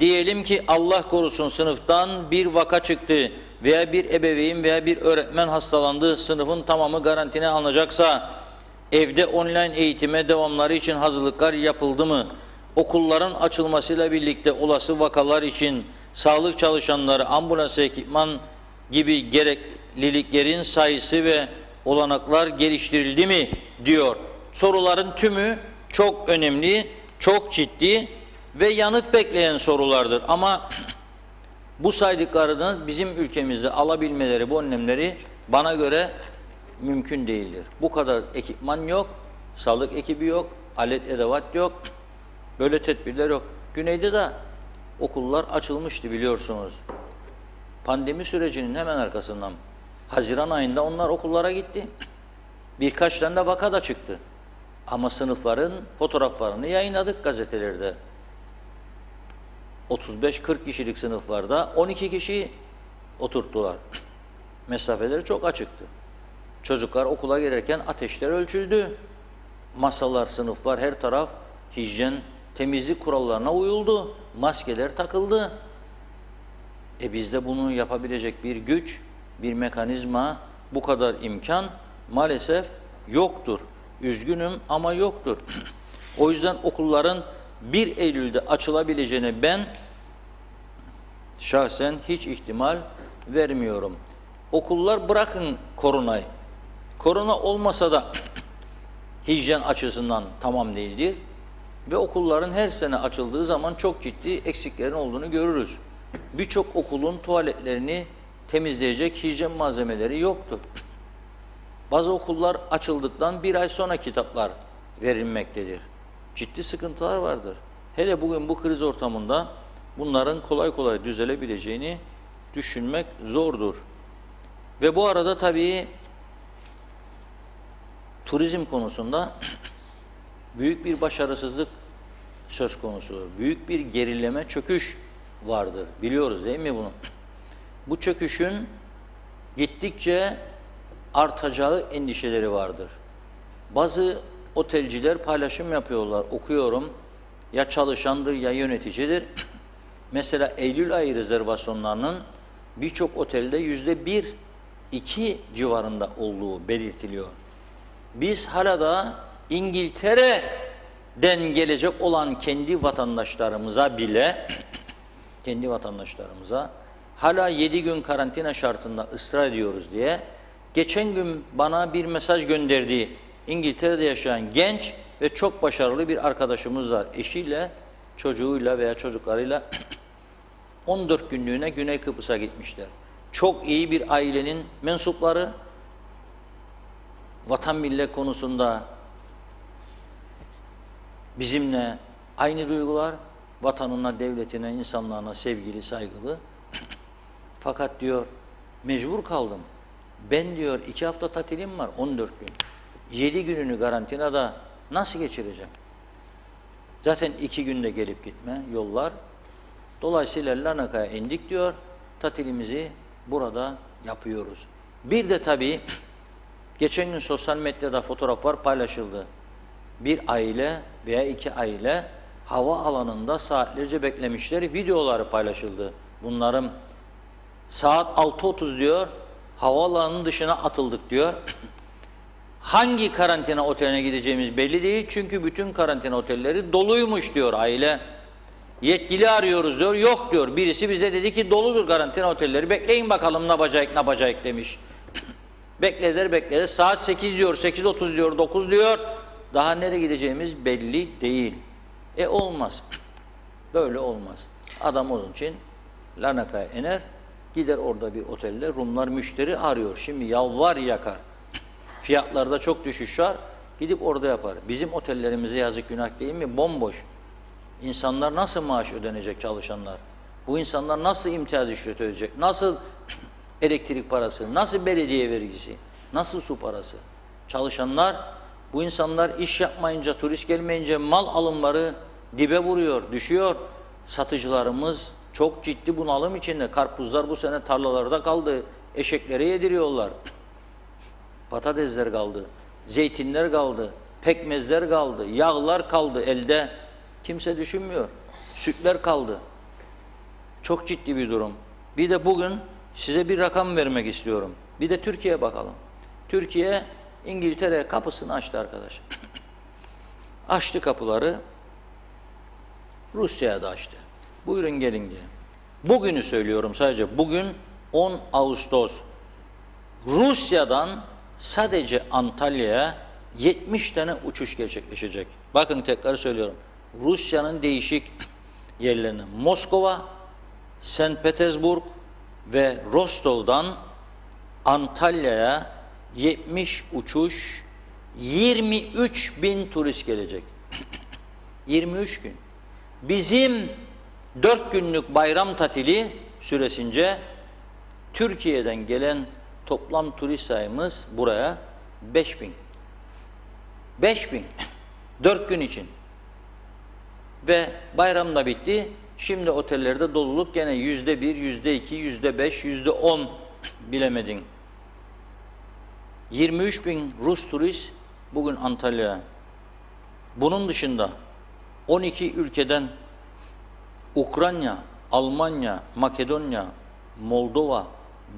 Diyelim ki Allah korusun sınıftan bir vaka çıktı veya bir ebeveyn veya bir öğretmen hastalandı, sınıfın tamamı garantine alınacaksa evde online eğitime devamları için hazırlıklar yapıldı mı? Okulların açılmasıyla birlikte olası vakalar için sağlık çalışanları, ambulans ekipman gibi gerekliliklerin sayısı ve olanaklar geliştirildi mi diyor. Soruların tümü çok önemli, çok ciddi ve yanıt bekleyen sorulardır. Ama bu saydıklarını bizim ülkemizde alabilmeleri, bu önlemleri bana göre mümkün değildir. Bu kadar ekipman yok, sağlık ekibi yok, alet edevat yok, böyle tedbirler yok. Güneyde de okullar açılmıştı biliyorsunuz. Pandemi sürecinin hemen arkasından Haziran ayında onlar okullara gitti. Birkaç tane de vaka da çıktı. Ama sınıfların fotoğraflarını yayınladık gazetelerde. 35-40 kişilik sınıflarda 12 kişi oturttular. Mesafeleri çok açıktı. Çocuklar okula gelirken ateşler ölçüldü. Masalar, sınıflar, her taraf hijyen, temizlik kurallarına uyuldu. Maskeler takıldı. Bizde bunu yapabilecek bir güç, bir mekanizma, bu kadar imkan maalesef yoktur. Üzgünüm ama yoktur. O yüzden okulların 1 Eylül'de açılabileceğine ben şahsen hiç ihtimal vermiyorum. Okullar bırakın koronayı. Korona olmasa da hijyen açısından tamam değildir. Ve okulların her sene açıldığı zaman çok ciddi eksiklerin olduğunu görürüz. Birçok okulun tuvaletlerini temizleyecek hijyen malzemeleri yoktur. Bazı okullar açıldıktan 1 ay sonra kitaplar verilmektedir. Ciddi sıkıntılar vardır. Hele bugün bu kriz ortamında bunların kolay kolay düzelebileceğini düşünmek zordur. Ve bu arada tabii turizm konusunda büyük bir başarısızlık söz konusudur. Büyük bir gerileme, çöküş vardır. Biliyoruz değil mi bunu? Bu çöküşün gittikçe artacağı endişeleri vardır. Bazı otelciler paylaşım yapıyorlar. Okuyorum. Ya çalışandır ya yöneticidir. Mesela Eylül ayı rezervasyonlarının birçok otelde %1-2 civarında olduğu belirtiliyor. Biz hala da İngiltere'den gelecek olan kendi vatandaşlarımıza hala 7 gün karantina şartında ısrar ediyoruz diye geçen gün bana bir mesaj gönderdi. İngiltere'de yaşayan genç ve çok başarılı bir arkadaşımız var. Eşiyle, çocuğuyla veya çocuklarıyla 14 günlüğüne Güney Kıbrıs'a gitmişler. Çok iyi bir ailenin mensupları, vatan millet konusunda bizimle aynı duygular, vatanına, devletine, insanlarına sevgili, saygılı. Fakat diyor, mecbur kaldım. Ben diyor 2 hafta tatilim var, 14 gün. 7 gününü karantinada nasıl geçireceğim? Zaten 2 günde gelip gitme yollar. Dolayısıyla Larnaka'ya indik diyor, tatilimizi burada yapıyoruz. Bir de tabii geçen gün sosyal medyada fotoğraflar paylaşıldı. Bir aile veya 2 aile hava alanında saatlerce beklemişler, videoları paylaşıldı. Bunların saat 6:30 diyor, havaalanının dışına atıldık diyor. Hangi karantina oteline gideceğimiz belli değil çünkü bütün karantina otelleri doluymuş diyor aile. Yetkili arıyoruz diyor, yok diyor. Birisi bize dedi ki doludur karantina otelleri, bekleyin bakalım ne yapacak demiş. Beklediler. Saat 8 diyor, 8:30 diyor, 9 diyor. Daha nereye gideceğimiz belli değil. Olmaz. Böyle olmaz. Adam onun için Larnaka'ya iner, gider orada bir otelde, Rumlar müşteri arıyor. Şimdi yalvar yakar. Fiyatlarda çok düşüş var. Gidip orada yapar. Bizim otellerimize yazık, günah değil mi? Bomboş. İnsanlar nasıl maaş ödenecek, çalışanlar? Bu insanlar nasıl imtiyaz ücreti ödeyecek? Nasıl elektrik parası? Nasıl belediye vergisi? Nasıl su parası? Çalışanlar, bu insanlar iş yapmayınca, turist gelmeyince mal alımları dibe vuruyor, düşüyor. Satıcılarımız çok ciddi bunalım içinde. Karpuzlar bu sene tarlalarda kaldı. Eşeklere yediriyorlar. Patatesler kaldı. Zeytinler kaldı. Pekmezler kaldı. Yağlar kaldı elde. Kimse düşünmüyor. Sütler kaldı. Çok ciddi bir durum. Bir de bugün size bir rakam vermek istiyorum. Bir de Türkiye'ye bakalım. Türkiye, İngiltere kapısını açtı arkadaşlar. Açtı kapıları. Rusya'ya da açtı. Buyurun gelin diye. Bugünü söylüyorum sadece. Bugün 10 Ağustos. Rusya'dan sadece Antalya'ya 70 tane uçuş gerçekleşecek. Bakın tekrar söylüyorum. Rusya'nın değişik yerlerine Moskova, St. Petersburg ve Rostov'dan Antalya'ya 70 uçuş, 23.000 turist gelecek. 23 gün. Bizim 4 günlük bayram tatili süresince Türkiye'den gelen toplam turist sayımız buraya 5.000. 5.000. 4 gün için. Ve bayram da bitti. Şimdi otellerde doluluk gene %1, %2, %5, %10 bilemedin. 23 bin Rus turist bugün Antalya'ya. Bunun dışında 12 ülkeden Ukrayna, Almanya, Makedonya, Moldova,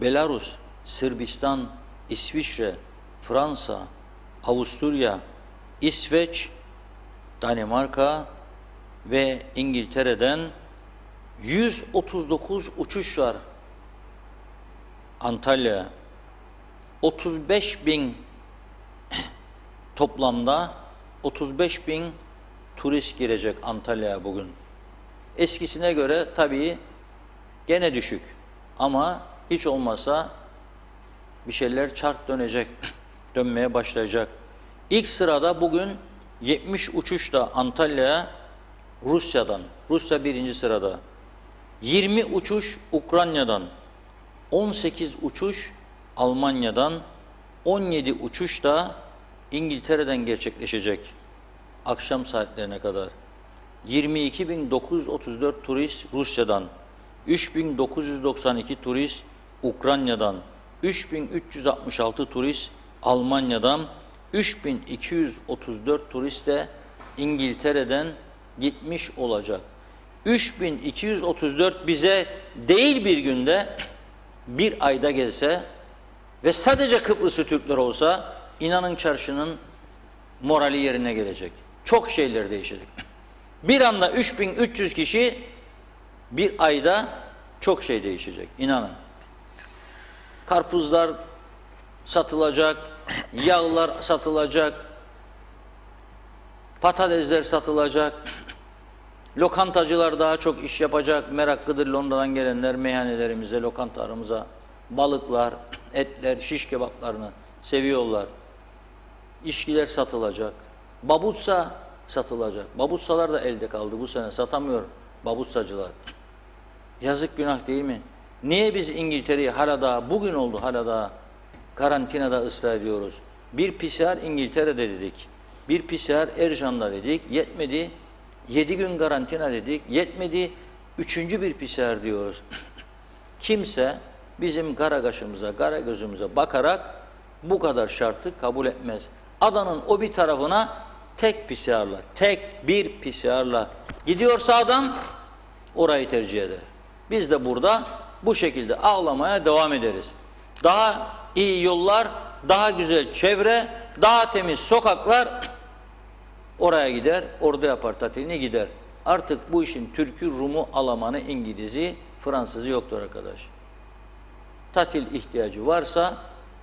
Belarus, Sırbistan, İsviçre, Fransa, Avusturya, İsveç, Danimarka ve İngiltere'den 139 uçuş var Antalya'ya. 35 bin toplamda 35 bin turist girecek Antalya'ya bugün. Eskisine göre tabii gene düşük ama hiç olmazsa bir şeyler çark dönecek, dönmeye başlayacak. İlk sırada bugün 70 uçuş da Antalya'ya Rusya'dan, Rusya birinci sırada. 20 uçuş Ukrayna'dan, 18 uçuş Almanya'dan, 17 uçuş da İngiltere'den gerçekleşecek akşam saatlerine kadar. 22.934 turist Rusya'dan, 3.992 turist Ukrayna'dan, 3.366 turist Almanya'dan, 3.234 turist de İngiltere'den gitmiş olacak. 3.234 bize değil bir günde, bir ayda gelse ve sadece Kıbrıslı Türkler olsa inanın çarşının morali yerine gelecek. Çok şeyler değişecek. Bir anda 3.300 kişi bir ayda çok şey değişecek. İnanın. Karpuzlar satılacak, yağlar satılacak, patatesler satılacak, lokantacılar daha çok iş yapacak. Meraklıdır Londra'dan gelenler meyhanelerimize, lokantalarımıza, balıklar, etler, şiş kebaplarını seviyorlar. İçkiler satılacak. Babutsa satılacak. Babutsalar da elde kaldı bu sene. Satamıyor babutsacılar. Yazık günah değil mi? Niye biz İngiltere'yi hala daha, bugün oldu hala daha karantinada ısrar ediyoruz? Bir PCR İngiltere'de dedik. Bir PCR Ercan'da dedik. Yetmedi. 7 gün karantina dedik. Yetmedi. 3. bir PCR diyoruz. Kimse bizim kara kaşımıza, kara gözümüze bakarak bu kadar şartı kabul etmez. Adanın o bir tarafına tek PCR'la, tek bir PCR'la gidiyor sağdan, orayı tercih eder. Biz de burada bu şekilde ağlamaya devam ederiz. Daha iyi yollar, daha güzel çevre, daha temiz sokaklar, oraya gider, orada yapar tatilini gider. Artık bu işin Türk'ü, Rum'u, Alman'ı, İngiliz'i, Fransız'ı yoktur arkadaş. Tatil ihtiyacı varsa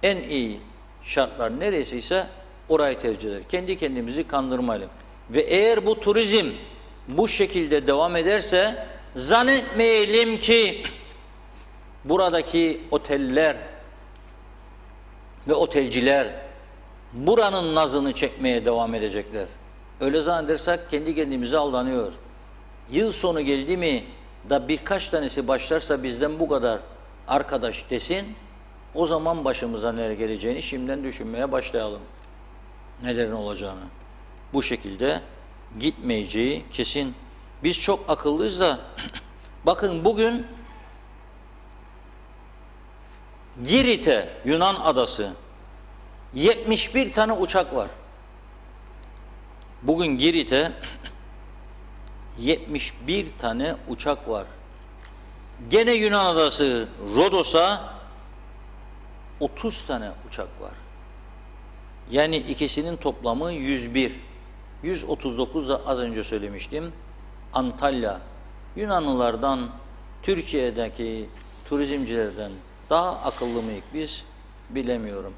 en iyi şartlar neresiyse orayı tercih eder. Kendi kendimizi kandırmayalım. Ve eğer bu turizm bu şekilde devam ederse zannetmeyelim ki buradaki oteller ve otelciler buranın nazını çekmeye devam edecekler. Öyle zannedersek kendi kendimize aldanıyoruz. Yıl sonu geldi mi da birkaç tanesi başlarsa bizden bu kadar arkadaş desin, o zaman başımıza neler geleceğini şimdiden düşünmeye başlayalım. Nelerin olacağını. Bu şekilde gitmeyeceği kesin. Biz çok akıllıyız da bakın bugün Girit'e, Yunan adası 71 tane uçak var. Bugün Girit'e 71 tane uçak var. Gene Yunan adası Rodos'a 30 tane uçak var. Yani ikisinin toplamı 101. 139 da az önce söylemiştim. Antalya, Yunanlılardan, Türkiye'deki turizmcilerden daha akıllı mıyız biz bilemiyorum.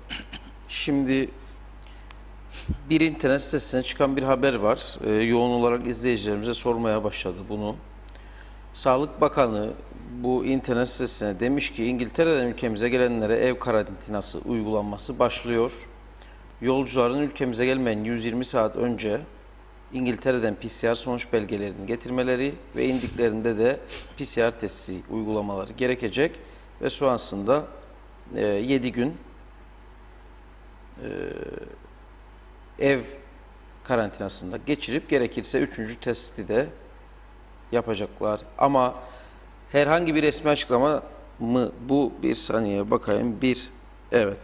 Şimdi bir internet sitesine çıkan bir haber var. Yoğun olarak izleyicilerimize sormaya başladı bunu. Sağlık Bakanı bu internet sitesine demiş ki İngiltere'den ülkemize gelenlere ev karantinası uygulanması başlıyor. Yolcuların ülkemize gelmeyen 120 saat önce İngiltere'den PCR sonuç belgelerini getirmeleri ve indiklerinde de PCR testi uygulamaları gerekecek ve sonrasında 7 gün ev karantinasında geçirip gerekirse 3. testi de yapacaklar. Ama herhangi bir resmi açıklama mı bu? Bir saniye bakayım. Evet,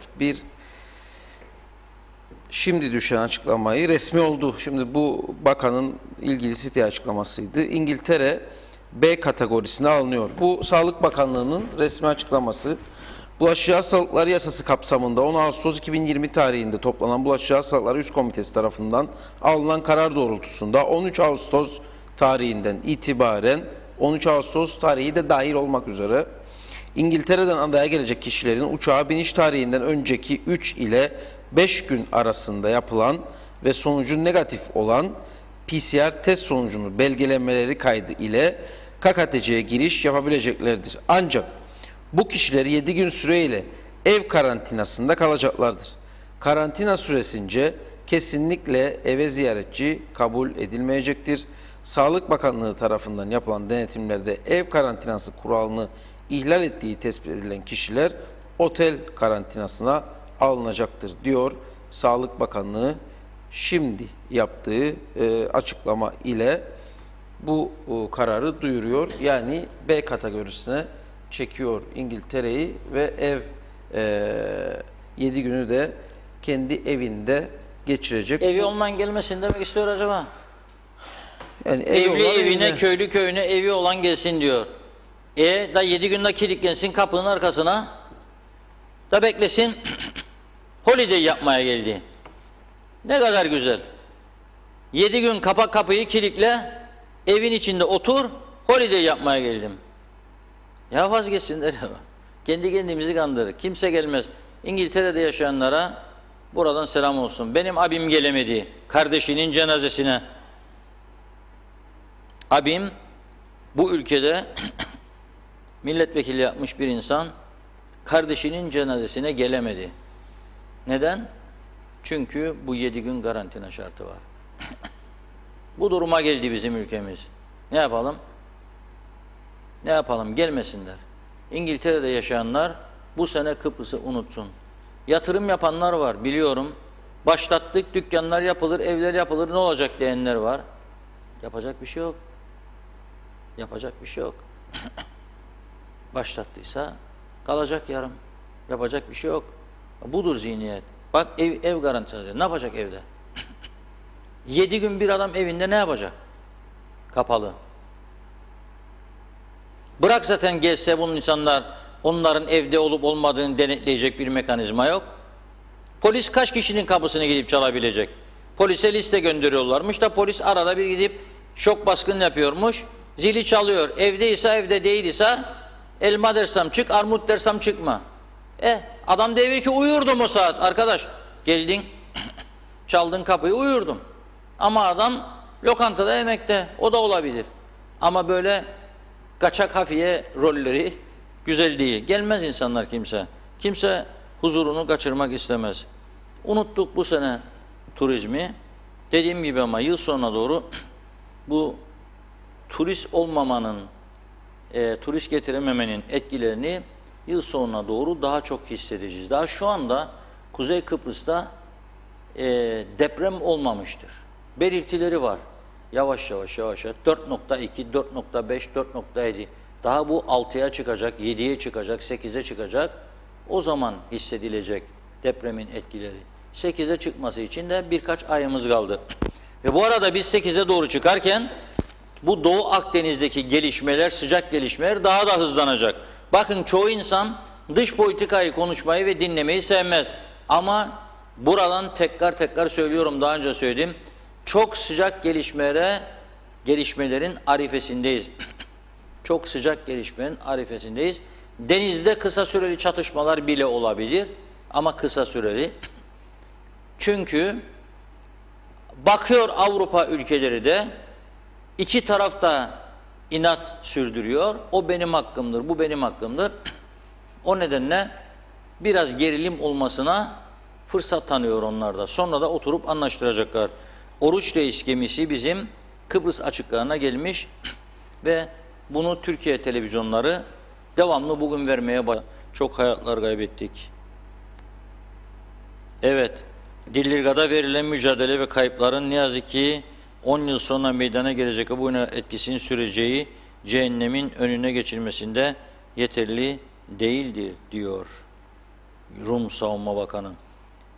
şimdi düşen açıklamayı resmi oldu. Şimdi bu bakanın ilgili site açıklamasıydı. İngiltere B kategorisine alınıyor. Bu Sağlık Bakanlığı'nın resmi açıklaması. Bulaşıcı Hastalıklar Yasası kapsamında 10 Ağustos 2020 tarihinde toplanan Bulaşıcı Hastalıkları Üst Komitesi tarafından alınan karar doğrultusunda 13 Ağustos tarihinden itibaren 13 Ağustos tarihi de dahil olmak üzere İngiltere'den adaya gelecek kişilerin uçağa biniş tarihinden önceki 3 ile 5 gün arasında yapılan ve sonucu negatif olan PCR test sonucunu belgelemeleri kaydı ile KKTC'ye giriş yapabileceklerdir. Ancak bu kişiler 7 gün süreyle ev karantinasında kalacaklardır. Karantina süresince kesinlikle eve ziyaretçi kabul edilmeyecektir. Sağlık Bakanlığı tarafından yapılan denetimlerde ev karantinası kuralını ihlal ettiği tespit edilen kişiler otel karantinasına alınacaktır diyor Sağlık Bakanlığı. Şimdi yaptığı açıklama ile bu kararı duyuruyor. Yani B kategorisine çekiyor İngiltere'yi ve 7 günü de kendi evinde geçirecek. Evi olman gelmesin demek istiyor acaba? Yani Evli evine, köylü köyüne, evi olan gelsin diyor. Da 7 günde kilitlensin kapının arkasına da beklesin. Holiday yapmaya geldi. Ne kadar güzel. 7 gün kapak kapıyı kilitle, evin içinde otur, holiday yapmaya geldim. Ya vazgeçsinler ya. Kendi kendimizi kandırır. Kimse gelmez. İngiltere'de yaşayanlara buradan selam olsun. Benim abim gelemedi kardeşinin cenazesine. Abim bu ülkede milletvekili yapmış bir insan kardeşinin cenazesine gelemedi. Neden? Çünkü bu 7 gün karantina şartı var. Bu duruma geldi bizim ülkemiz. Ne yapalım? Ne yapalım? Gelmesinler. İngiltere'de yaşayanlar bu sene Kıbrıs'ı unutsun. Yatırım yapanlar var biliyorum. Başlattık, dükkanlar yapılır, evler yapılır, ne olacak diyenler var. Yapacak bir şey yok. Yapacak bir şey yok. Başlattıysa kalacak yarım. Yapacak bir şey yok. Budur zihniyet. Bak ev garantisi diyor. Ne yapacak evde? 7 gün bir adam evinde ne yapacak? Kapalı. Bırak zaten gelse bunun insanlar onların evde olup olmadığını denetleyecek bir mekanizma yok. Polis kaç kişinin kapısını gidip çalabilecek? Polise liste gönderiyorlarmış da polis arada bir gidip şok baskın yapıyormuş. Zili çalıyor. Evdeyse evde değilse elma dersem çık, armut dersem çıkma. Adam diyor ki uyurdum o saat arkadaş. Geldin, çaldın kapıyı uyurdum. Ama adam lokantada yemekte, o da olabilir. Ama böyle kaçak hafiye rolleri güzel değil. Gelmez insanlar kimse. Kimse huzurunu kaçırmak istemez. Unuttuk bu sene turizmi. Dediğim gibi ama yıl sonuna doğru bu turist olmamanın, turist getirememenin etkilerini yıl sonuna doğru daha çok hissedeceğiz. Daha şu anda Kuzey Kıbrıs'ta deprem olmamıştır. Belirtileri var. Yavaş yavaş 4.2, 4.5, 4.7. Daha bu 6'ya çıkacak, 7'ye çıkacak, 8'e çıkacak. O zaman hissedilecek depremin etkileri. 8'e çıkması için de birkaç ayımız kaldı. Ve bu arada biz 8'e doğru çıkarken bu Doğu Akdeniz'deki gelişmeler, sıcak gelişmeler daha da hızlanacak. Bakın çoğu insan dış politikayı konuşmayı ve dinlemeyi sevmez. Ama buradan tekrar söylüyorum, daha önce söyledim. Çok sıcak gelişmelerin arifesindeyiz. Çok sıcak gelişmenin arifesindeyiz. Denizde kısa süreli çatışmalar bile olabilir ama kısa süreli. Çünkü bakıyor Avrupa ülkeleri de iki taraf da inat sürdürüyor. O benim hakkımdır, bu benim hakkımdır. O nedenle biraz gerilim olmasına fırsat tanıyor onlar da. Sonra da oturup anlaştıracaklar. Oruç Reis gemisi bizim Kıbrıs açıklarına gelmiş ve bunu Türkiye televizyonları devamlı bugün vermeye başladı. Çok hayatlar kaybettik. Evet, Dillirga'da verilen mücadele ve kayıpların ne yazık ki 10 yıl sonra meydana gelecek bu etkisinin süreceği cehennemin önüne geçilmesinde yeterli değildir diyor Rum Savunma Bakanı.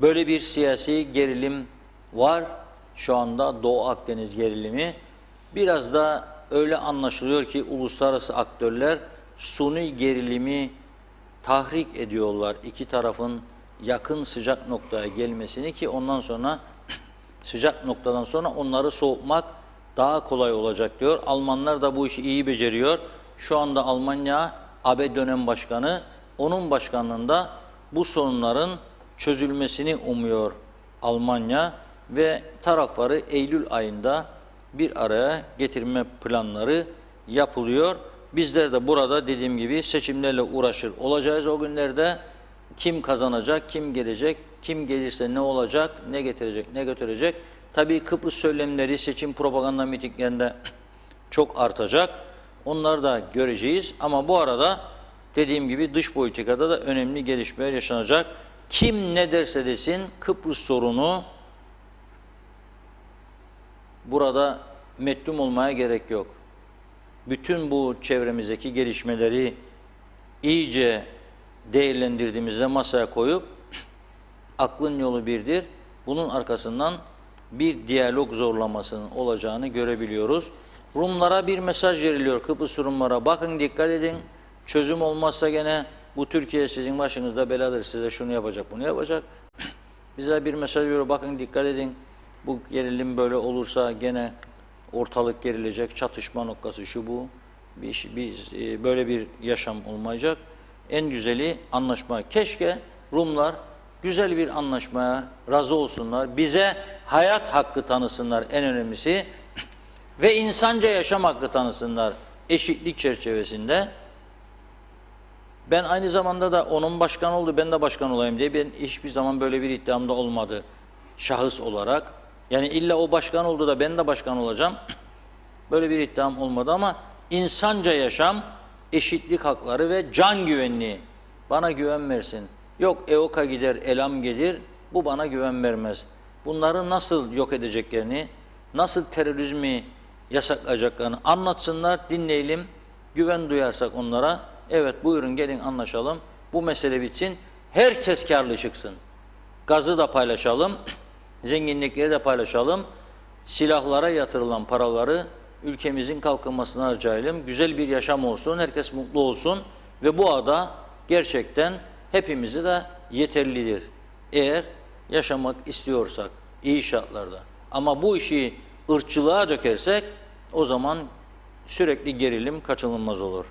Böyle bir siyasi gerilim var şu anda, Doğu Akdeniz gerilimi. Biraz da öyle anlaşılıyor ki uluslararası aktörler suni gerilimi tahrik ediyorlar. İki tarafın yakın sıcak noktaya gelmesini, ki ondan sonra sıcak noktadan sonra onları soğutmak daha kolay olacak diyor. Almanlar da bu işi iyi beceriyor. Şu anda Almanya AB dönem başkanı, onun başkanlığında bu sorunların çözülmesini umuyor Almanya ve tarafları Eylül ayında bir araya getirme planları yapılıyor. Bizler de burada dediğim gibi seçimlerle uğraşır olacağız o günlerde. Kim kazanacak, kim gelecek, kim gelirse ne olacak, ne getirecek, ne götürecek. Tabii Kıbrıs söylemleri seçim propaganda mitinglerinde çok artacak. Onları da göreceğiz ama bu arada dediğim gibi dış politikada da önemli gelişmeler yaşanacak. Kim ne derse desin Kıbrıs sorunu, burada meddum olmaya gerek yok. Bütün bu çevremizdeki gelişmeleri iyice değerlendirdiğimizde masaya koyup aklın yolu birdir. Bunun arkasından bir diyalog zorlamasının olacağını görebiliyoruz. Rumlara bir mesaj veriliyor, Kıbrıs Rumlara. Bakın dikkat edin, çözüm olmazsa gene bu Türkiye sizin başınızda beladır, size şunu yapacak, bunu yapacak. Bize bir mesaj veriyor, bakın dikkat edin, bu gerilim böyle olursa gene ortalık gerilecek, çatışma noktası şu bu. Böyle bir yaşam olmayacak. En güzeli anlaşma. Keşke Rumlar güzel bir anlaşmaya razı olsunlar. Bize hayat hakkı tanısınlar en önemlisi. Ve insanca yaşam hakkı tanısınlar eşitlik çerçevesinde. Ben aynı zamanda da onun başkan oldu, ben de başkan olayım diye ben hiçbir zaman böyle bir iddiamda olmadı şahıs olarak. Yani illa o başkan oldu da ben de başkan olacağım. Böyle bir iddiam olmadı ama insanca yaşam, eşitlik hakları ve can güvenliği. Bana güven versin. Yok EOK'a gider, ELAM gelir, bu bana güven vermez. Bunları nasıl yok edeceklerini, nasıl terörizmi yasaklayacaklarını anlatsınlar, dinleyelim. Güven duyarsak onlara, evet buyurun gelin anlaşalım, bu mesele bitsin. Herkes kârlı çıksın. Gazı da paylaşalım, zenginlikleri de paylaşalım. Silahlara yatırılan paraları ülkemizin kalkınmasına harcayalım. Güzel bir yaşam olsun, herkes mutlu olsun ve bu ada gerçekten hepimize de yeterlidir. Eğer yaşamak istiyorsak iyi şartlarda. Ama bu işi ırkçılığa dökersek o zaman sürekli gerilim kaçınılmaz olur.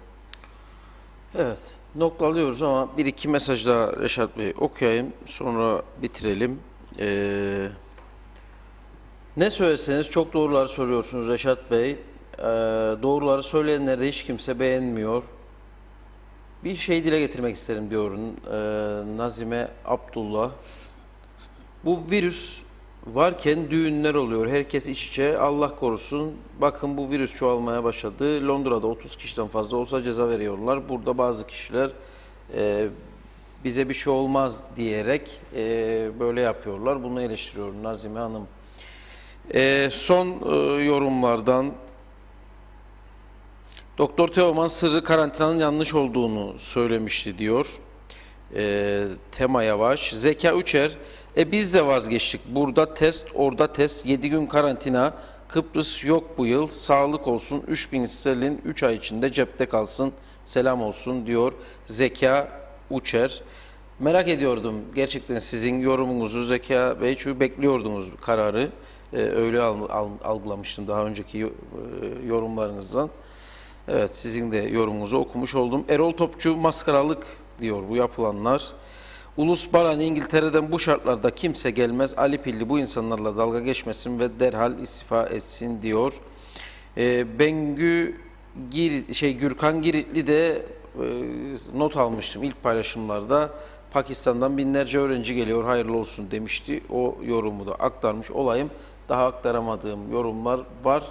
Evet, noktalıyoruz ama bir iki mesaj daha Reşat Bey okuyayım, sonra bitirelim. Ne söyleseniz çok doğruları söylüyorsunuz Reşat Bey. Doğruları söyleyenleri de hiç kimse beğenmiyor. Bir şey dile getirmek isterim diyor Nazime Abdullah. Bu virüs varken düğünler oluyor. Herkes iç içe. Allah korusun. Bakın bu virüs çoğalmaya başladı. Londra'da 30 kişiden fazla olsa ceza veriyorlar. Burada bazı kişiler bize bir şey olmaz diyerek böyle yapıyorlar. Bunu eleştiriyor Nazime Hanım. Son yorumlardan Doktor Teoman sırrı karantinanın yanlış olduğunu söylemişti diyor. Tema Yavaş. Zeka Uçer. Biz de vazgeçtik. Burada test, orada test. 7 gün karantina. Kıbrıs yok bu yıl. Sağlık olsun. 3000 sterlin 3 ay içinde cepte kalsın. Selam olsun diyor Zeka Uçer. Merak ediyordum gerçekten sizin yorumunuzu Zeka Bey, çünkü bekliyordunuz kararı. Öyle algılamıştım daha önceki yorumlarınızdan. Evet, sizin de yorumunuzu okumuş oldum. Erol Topçu maskaralık diyor bu yapılanlar. Ulus Baran İngiltere'den bu şartlarda kimse gelmez. Ali Pilli bu insanlarla dalga geçmesin ve derhal istifa etsin diyor. Gürkan Giritli de not almıştım ilk paylaşımlarda. Pakistan'dan binlerce öğrenci geliyor, hayırlı olsun demişti. O yorumu da aktarmış olayım. Daha aktaramadığım yorumlar var.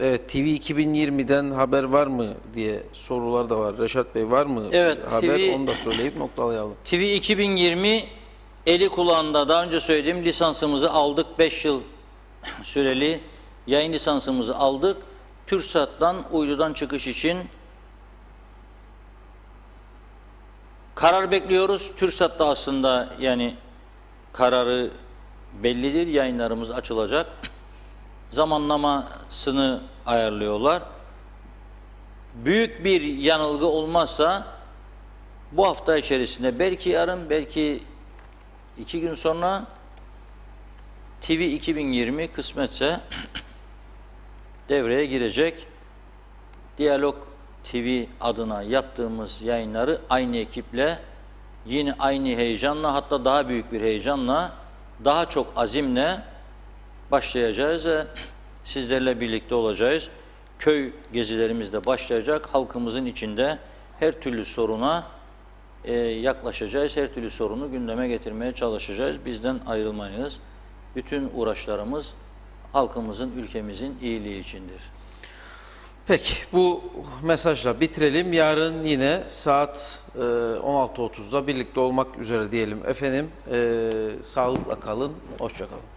Evet, TV 2020'den haber var mı diye sorular da var. Reşat Bey, var mı Evet, haber? Onu da söyleyip noktalayalım. TV 2020 eli kulağında, daha önce söylediğim lisansımızı aldık. 5 yıl süreli yayın lisansımızı aldık. TürkSat'tan uydudan çıkış için karar bekliyoruz. TürkSat'ta aslında yani kararı bellidir. Yayınlarımız açılacak. Zamanlamasını ayarlıyorlar. Büyük bir yanılgı olmazsa bu hafta içerisinde, belki yarın, belki 2 gün sonra TV 2020 kısmetse devreye girecek. Diyalog TV adına yaptığımız yayınları aynı ekiple, yine aynı heyecanla, hatta daha büyük bir heyecanla, daha çok azimle başlayacağız ve sizlerle birlikte olacağız. Köy gezilerimiz de başlayacak. Halkımızın içinde her türlü soruna yaklaşacağız. Her türlü sorunu gündeme getirmeye çalışacağız. Bizden ayrılmayınız. Bütün uğraşlarımız halkımızın, ülkemizin iyiliği içindir. Peki, bu mesajla bitirelim. Yarın yine saat 16.30'da birlikte olmak üzere diyelim. Efendim, sağlıkla kalın, hoşça kalın.